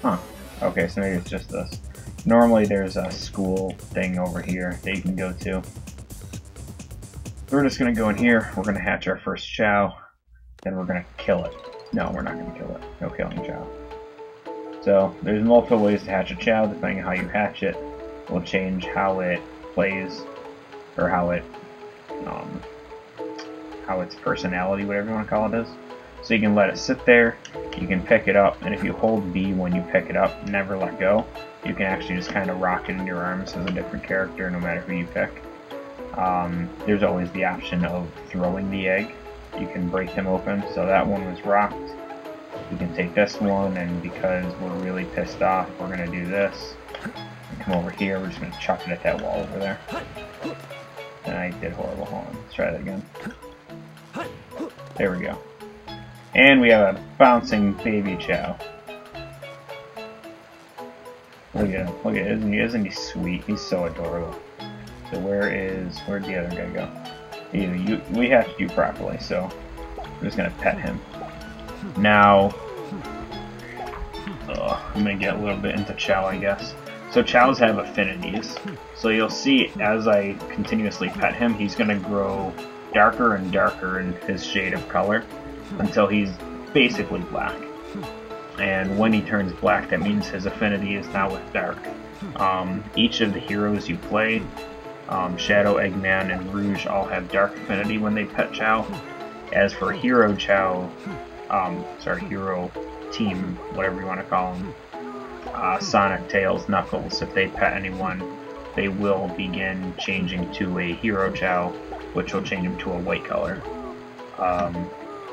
Huh. Okay, so maybe it's just this. Normally there's a school thing over here that you can go to. So we're just going to go in here, we're going to hatch our first Chao, then we're going to kill it. No, we're not going to kill it. No killing Chao. So there's multiple ways to hatch a Chao. Depending on how you hatch it will change how it plays, or how its personality, whatever you want to call it, is. So you can let it sit there, you can pick it up, and if you hold B when you pick it up, never let go, you can actually just kind of rock it in your arms as a different character no matter who you pick. There's always the option of throwing the egg. You can break them open, so that one was rocked. You can take this one, and because we're really pissed off, we're going to do this. And come over here, we're just going to chuck it at that wall over there. And I did horrible. Hold on, let's try that again. There we go. And we have a bouncing baby Chao. Look at him. Look at him. Isn't he sweet? He's so adorable. So where'd the other guy go? We have to do properly, so I'm just gonna pet him. Now, I'm gonna get a little bit into Chao, I guess. So Chaos have affinities. So you'll see as I continuously pet him, he's gonna grow darker and darker in his shade of color until he's basically black. And when he turns black, that means his affinity is now with dark. Each of the heroes you play, Shadow, Eggman, and Rouge all have dark affinity when they pet Chao. As for Hero Chao, Hero Team, whatever you want to call them, Sonic, Tails, Knuckles, if they pet anyone, they will begin changing to a Hero Chao, which will change them to a white color.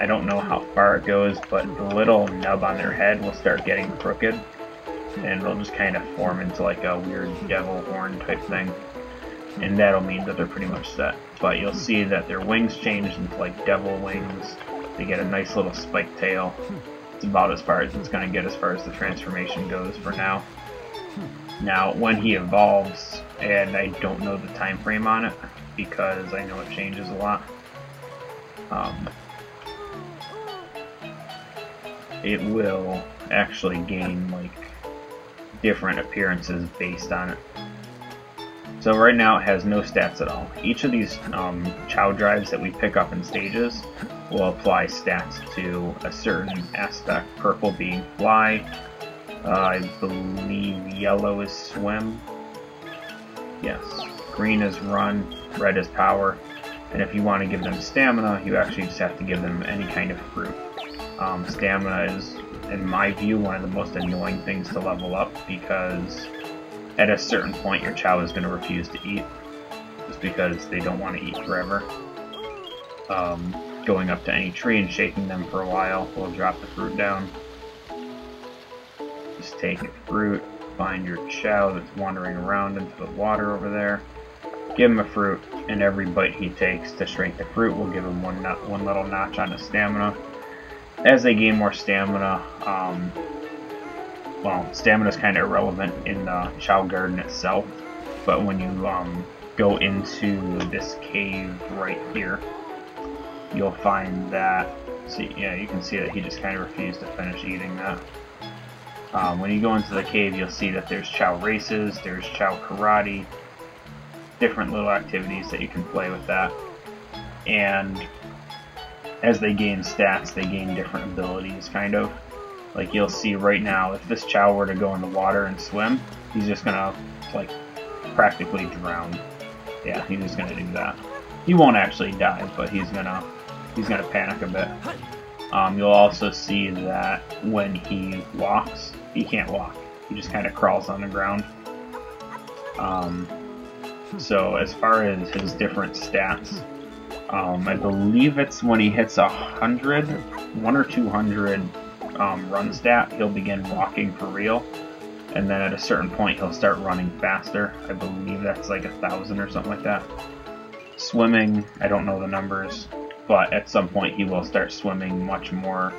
I don't know how far it goes, but the little nub on their head will start getting crooked, and it'll just kind of form into like a weird devil horn type thing. And that'll mean that they're pretty much set. But you'll see that their wings change into like devil wings. They get a nice little spiked tail. It's about as far as it's going to get as far as the transformation goes for now. Now, when he evolves, and I don't know the time frame on it, because I know it changes a lot, it will actually gain like different appearances based on it. So right now it has no stats at all. Each of these Chao drives that we pick up in stages will apply stats to a certain aspect. Purple being fly, I believe yellow is swim, yes, green is run, red is power, and if you want to give them stamina, you actually just have to give them any kind of fruit. Stamina is, in my view, one of the most annoying things to level up, because at a certain point your Chao is going to refuse to eat, just because they don't want to eat forever. Going up to any tree and shaking them for a while will drop the fruit down. Just take a fruit, find your Chao that's wandering around into the water over there, give him a fruit, and every bite he takes to shrink the fruit will give him one little notch on his stamina. As they gain more stamina, well, stamina is kind of irrelevant in the Chao Garden itself, but when you go into this cave right here, you'll find that, see, yeah, you can see that he just kind of refused to finish eating that. When you go into the cave, you'll see that there's Chao races, there's Chao karate, different little activities that you can play with that. And as they gain stats, they gain different abilities, kind of. Like, you'll see right now, if this Chao were to go in the water and swim, he's just gonna, like, practically drown. Yeah, he's just gonna do that. He won't actually die, but he's gonna panic a bit. You'll also see that when he walks, he can't walk. He just kind of crawls on the ground. So as far as his different stats, I believe it's when he hits 100, 1 or 200 run stat, he'll begin walking for real. And then at a certain point, he'll start running faster. I believe that's like 1,000 or something like that. Swimming, I don't know the numbers, but at some point he will start swimming much more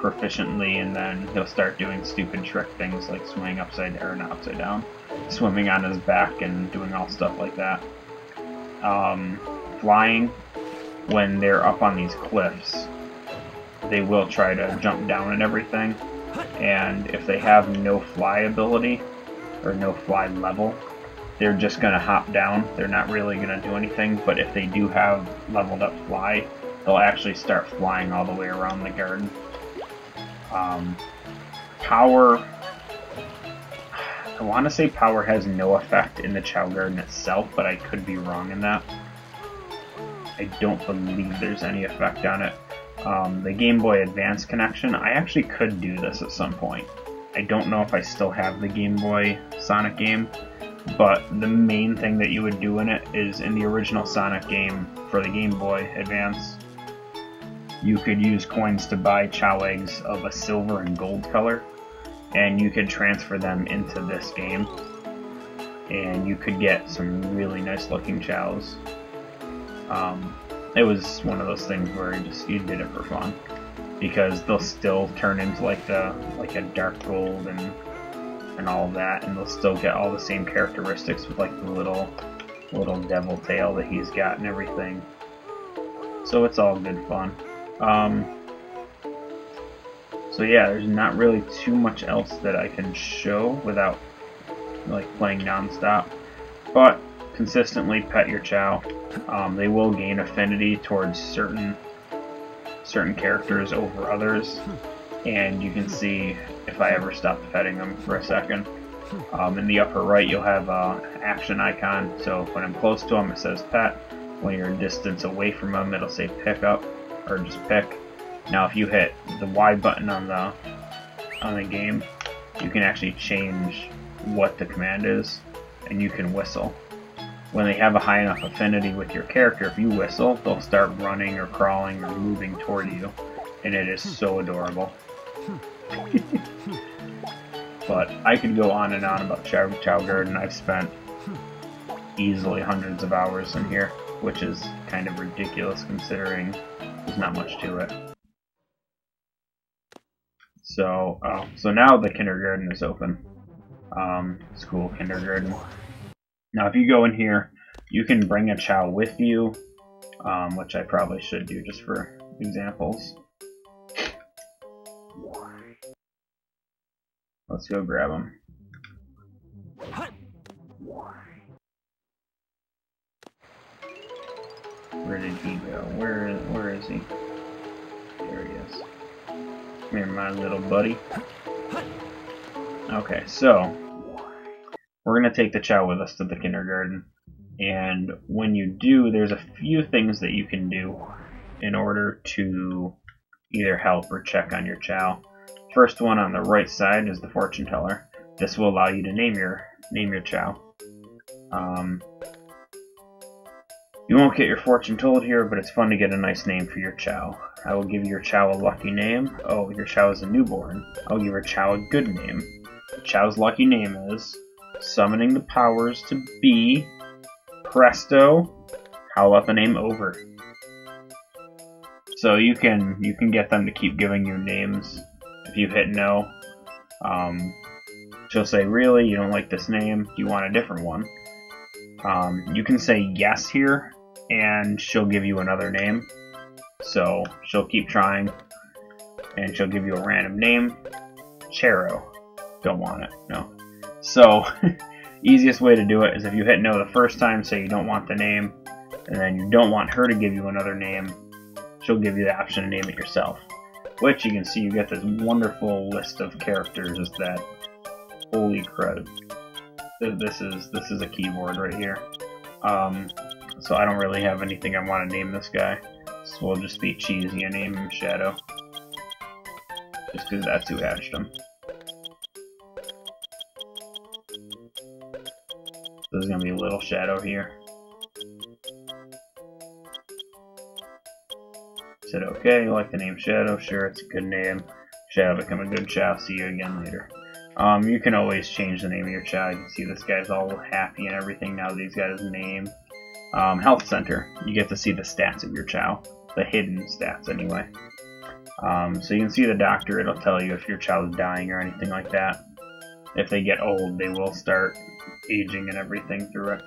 proficiently, and then he'll start doing stupid trick things like swimming upside, or not upside down, swimming on his back and doing all stuff like that. Flying, when they're up on these cliffs, they will try to jump down and everything, and if they have no fly ability, or no fly level, they're just going to hop down. They're not really going to do anything, but if they do have leveled up fly, they'll actually start flying all the way around the garden. Power, I want to say power has no effect in the Chao Garden itself, but I could be wrong in that. I don't believe there's any effect on it. The Game Boy Advance connection, I actually could do this at some point. I don't know if I still have the Game Boy Sonic game, but the main thing that you would do in it is, in the original Sonic game for the Game Boy Advance, you could use coins to buy Chao eggs of a silver and gold color, and you could transfer them into this game, and you could get some really nice looking Chaos. It was one of those things where you did it for fun, because they'll still turn into like a dark gold and all of that, and they'll still get all the same characteristics with like the little devil tail that he's got and everything. So it's all good fun. So yeah, there's not really too much else that I can show without like playing non-stop, but consistently pet your Chao. They will gain affinity towards certain characters over others, and you can see if I ever stop petting them for a second. In the upper right, you'll have an action icon, so when I'm close to them it says pet. When you're a distance away from them, it'll say pick up, or just pick. Now if you hit the Y button on the game, you can actually change what the command is, and you can whistle. When they have a high enough affinity with your character, if you whistle, they'll start running or crawling or moving toward you, and it is so adorable. But I could go on and on about Chao Garden. I've spent easily hundreds of hours in here, which is kind of ridiculous considering there's not much to it. So now the kindergarten is open. School kindergarten. Now if you go in here, you can bring a Chao with you, which I probably should do just for examples. Let's go grab him. Where did he go? Where is he? There he is. Come here, my little buddy. Okay, so we're gonna take the Chao with us to the kindergarten, and when you do, there's a few things that you can do in order to either help or check on your Chao. First one on the right side is the fortune teller. This will allow you to name your Chao. You won't get your fortune told here, but it's fun to get a nice name for your Chao. I will give your Chao a lucky name. Oh, your Chao is a newborn. I'll give your Chao a good name. The Chao's lucky name is summoning the powers to be. Presto. Howl out the name over. So you can get them to keep giving you names. If you hit no, she'll say, really, you don't like this name, you want a different one. You can say yes here, and she'll give you another name. So she'll keep trying, and she'll give you a random name. Charo. Don't want it, no. So, easiest way to do it is if you hit no the first time, say you don't want the name, and then you don't want her to give you another name, she'll give you the option to name it yourself. Which you can see you get this wonderful list of characters that, holy crud. This is a keyboard right here. So I don't really have anything I want to name this guy. So we'll just be cheesy and name him Shadow. Just because that's who hatched him. So there's going to be a little Shadow here. Said okay, you like the name Shadow? Sure, it's a good name. Shadow become a good Chao. See you again later. You can always change the name of your Chao. You can see this guy's all happy and everything now that he's got his name. Health Center. You get to see the stats of your Chao. The hidden stats, anyway. So you can see the doctor. It'll tell you if your Chao is dying or anything like that. If they get old, they will start aging and everything through it.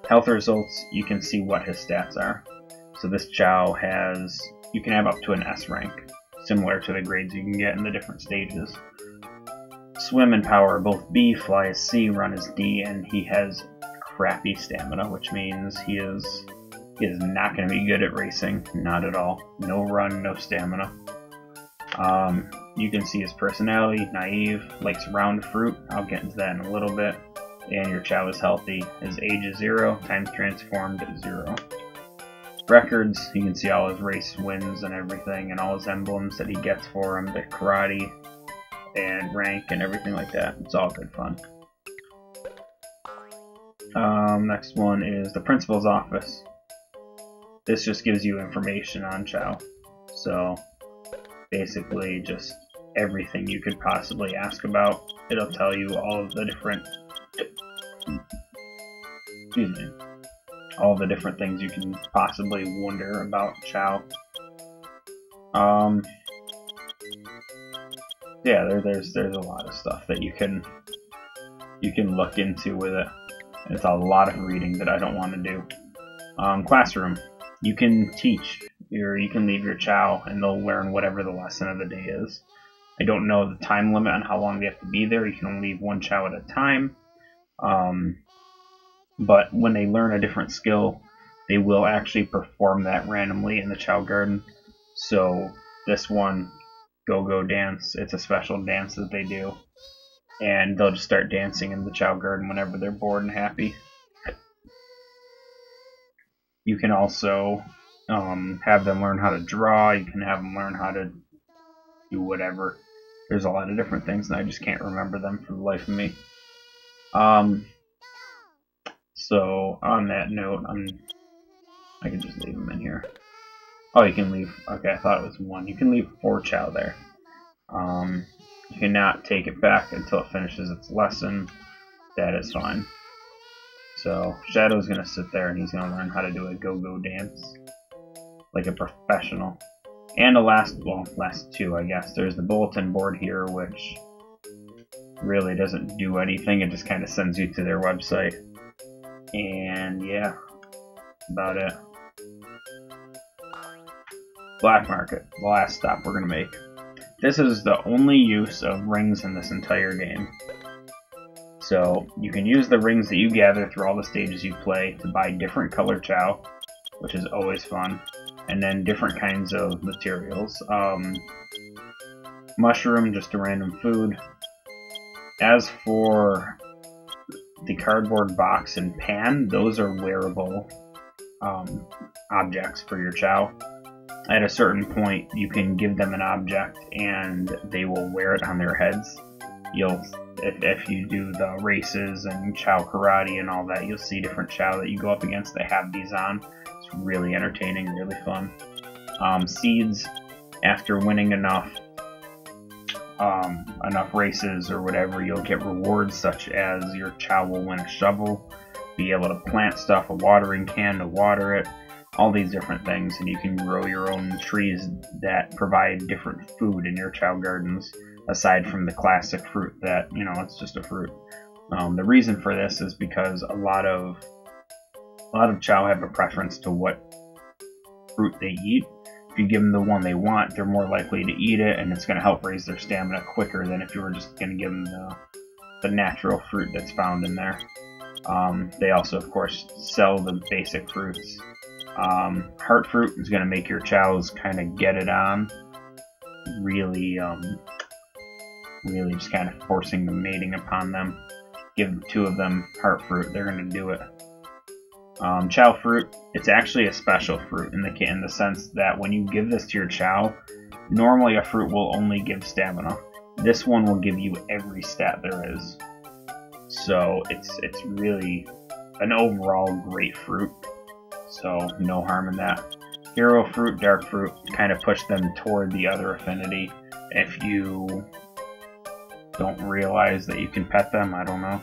Health results, you can see what his stats are. So this Chao has, you can have up to an S rank, similar to the grades you can get in the different stages. Swim and power are both B, fly is C, run is D, and he has crappy stamina, which means he is not going to be good at racing, not at all. No run, no stamina. You can see his personality, naive, likes round fruit, I'll get into that in a little bit, and your Chao is healthy. His age is 0, times transformed is 0. Records, you can see all his race wins and everything, and all his emblems that he gets for him, the karate, and rank, and everything like that. It's all good fun. Next one is the principal's office. This just gives you information on Chao. So, basically just everything you could possibly ask about. It'll tell you all of the different... Excuse me. All the different things you can possibly wonder about Chao. Yeah, there's a lot of stuff that you can look into with it. It's a lot of reading that I don't want to do. Classroom. You can teach, or you can leave your Chao and they'll learn whatever the lesson of the day is. I don't know the time limit on how long they have to be there. You can only leave one Chao at a time. But when they learn a different skill, they will actually perform that randomly in the Chao Garden. So this one, Go-Go Dance, it's a special dance that they do. And they'll just start dancing in the Chao Garden whenever they're bored and happy. You can also have them learn how to draw. You can have them learn how to do whatever. There's a lot of different things, and I just can't remember them for the life of me. So on that note, I can just leave them in here. Oh, you can leave. Okay, I thought it was 1. You can leave 4 Chao there. You cannot take it back until it finishes its lesson. That is fine. So Shadow's gonna sit there and he's gonna learn how to do a go-go dance like a professional. And the last 2, I guess. There's the bulletin board here, which really doesn't do anything. It just kind of sends you to their website. And yeah, about it. Black market, the last stop we're gonna make. This is the only use of rings in this entire game. So you can use the rings that you gather through all the stages you play to buy different color Chao, which is always fun, and then different kinds of materials. Mushroom, just a random food. As for the cardboard box and pan, those are wearable objects for your Chao. At a certain point, you can give them an object and they will wear it on their heads. If you do the races and Chao karate and all that, you'll see different Chao that you go up against that have these on. It's really entertaining, really fun. Seeds, after winning enough races or whatever, you'll get rewards such as your Chao will win a shovel, be able to plant stuff, a watering can to water it, all these different things, and you can grow your own trees that provide different food in your Chao gardens, aside from the classic fruit that, it's just a fruit. The reason for this is because a lot of Chao have a preference to what fruit they eat. If you give them the one they want, they're more likely to eat it, and it's going to help raise their stamina quicker than if you were just going to give them the natural fruit that's found in there. They also, of course, sell the basic fruits. Heart fruit is going to make your Chaos kind of get it on. Really just kind of forcing the mating upon them. Give 2 of them heart fruit, they're going to do it. Chao fruit, it's actually a special fruit in the sense that when you give this to your Chao, normally a fruit will only give stamina. This one will give you every stat there is. So it's really an overall great fruit. So no harm in that. Hero fruit, dark fruit, kind of push them toward the other affinity. If you don't realize that you can pet them, I don't know.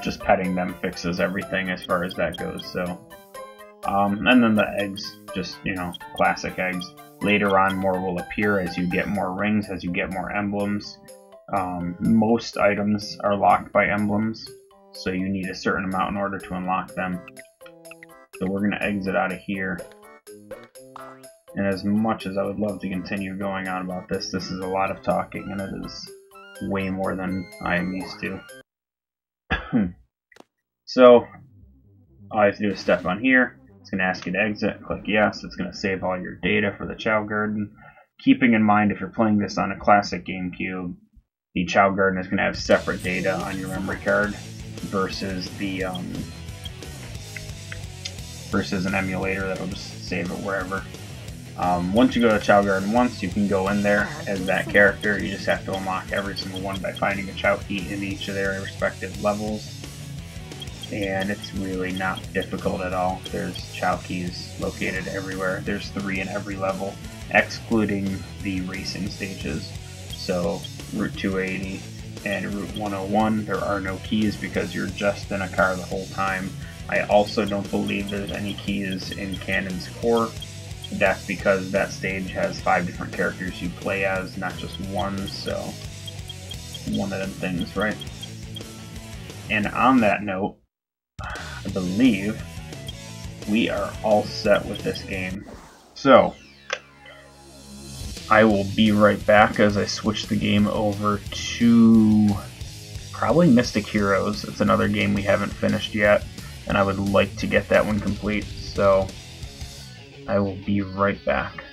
Just petting them fixes everything as far as that goes. So, and then the eggs, just, you know, classic eggs. Later on, more will appear as you get more rings, as you get more emblems. Most items are locked by emblems, so you need a certain amount in order to unlock them. So we're going to exit out of here. And as much as I would love to continue going on about this, this is a lot of talking, and it is way more than I am used to. So, all you have to do is step on here. It's going to ask you to exit. Click yes. It's going to save all your data for the Chao Garden. Keeping in mind, if you're playing this on a classic GameCube, the Chao Garden is going to have separate data on your memory card versus the versus an emulator that'll just save it wherever. Once you go to Chao Garden once, you can go in there as that character. You just have to unlock every single one by finding a Chao key in each of their respective levels. And it's really not difficult at all. There's Chao keys located everywhere. There's 3 in every level, excluding the racing stages. So Route 280 and Route 101, there are no keys because you're just in a car the whole time. I also don't believe there's any keys in Canon's Core. That's because that stage has 5 different characters you play as, not just one, so one of them things, right? And on that note, I believe we are all set with this game. So, I will be right back as I switch the game over to probably Mystic Heroes. It's another game we haven't finished yet, and I would like to get that one complete, so I will be right back.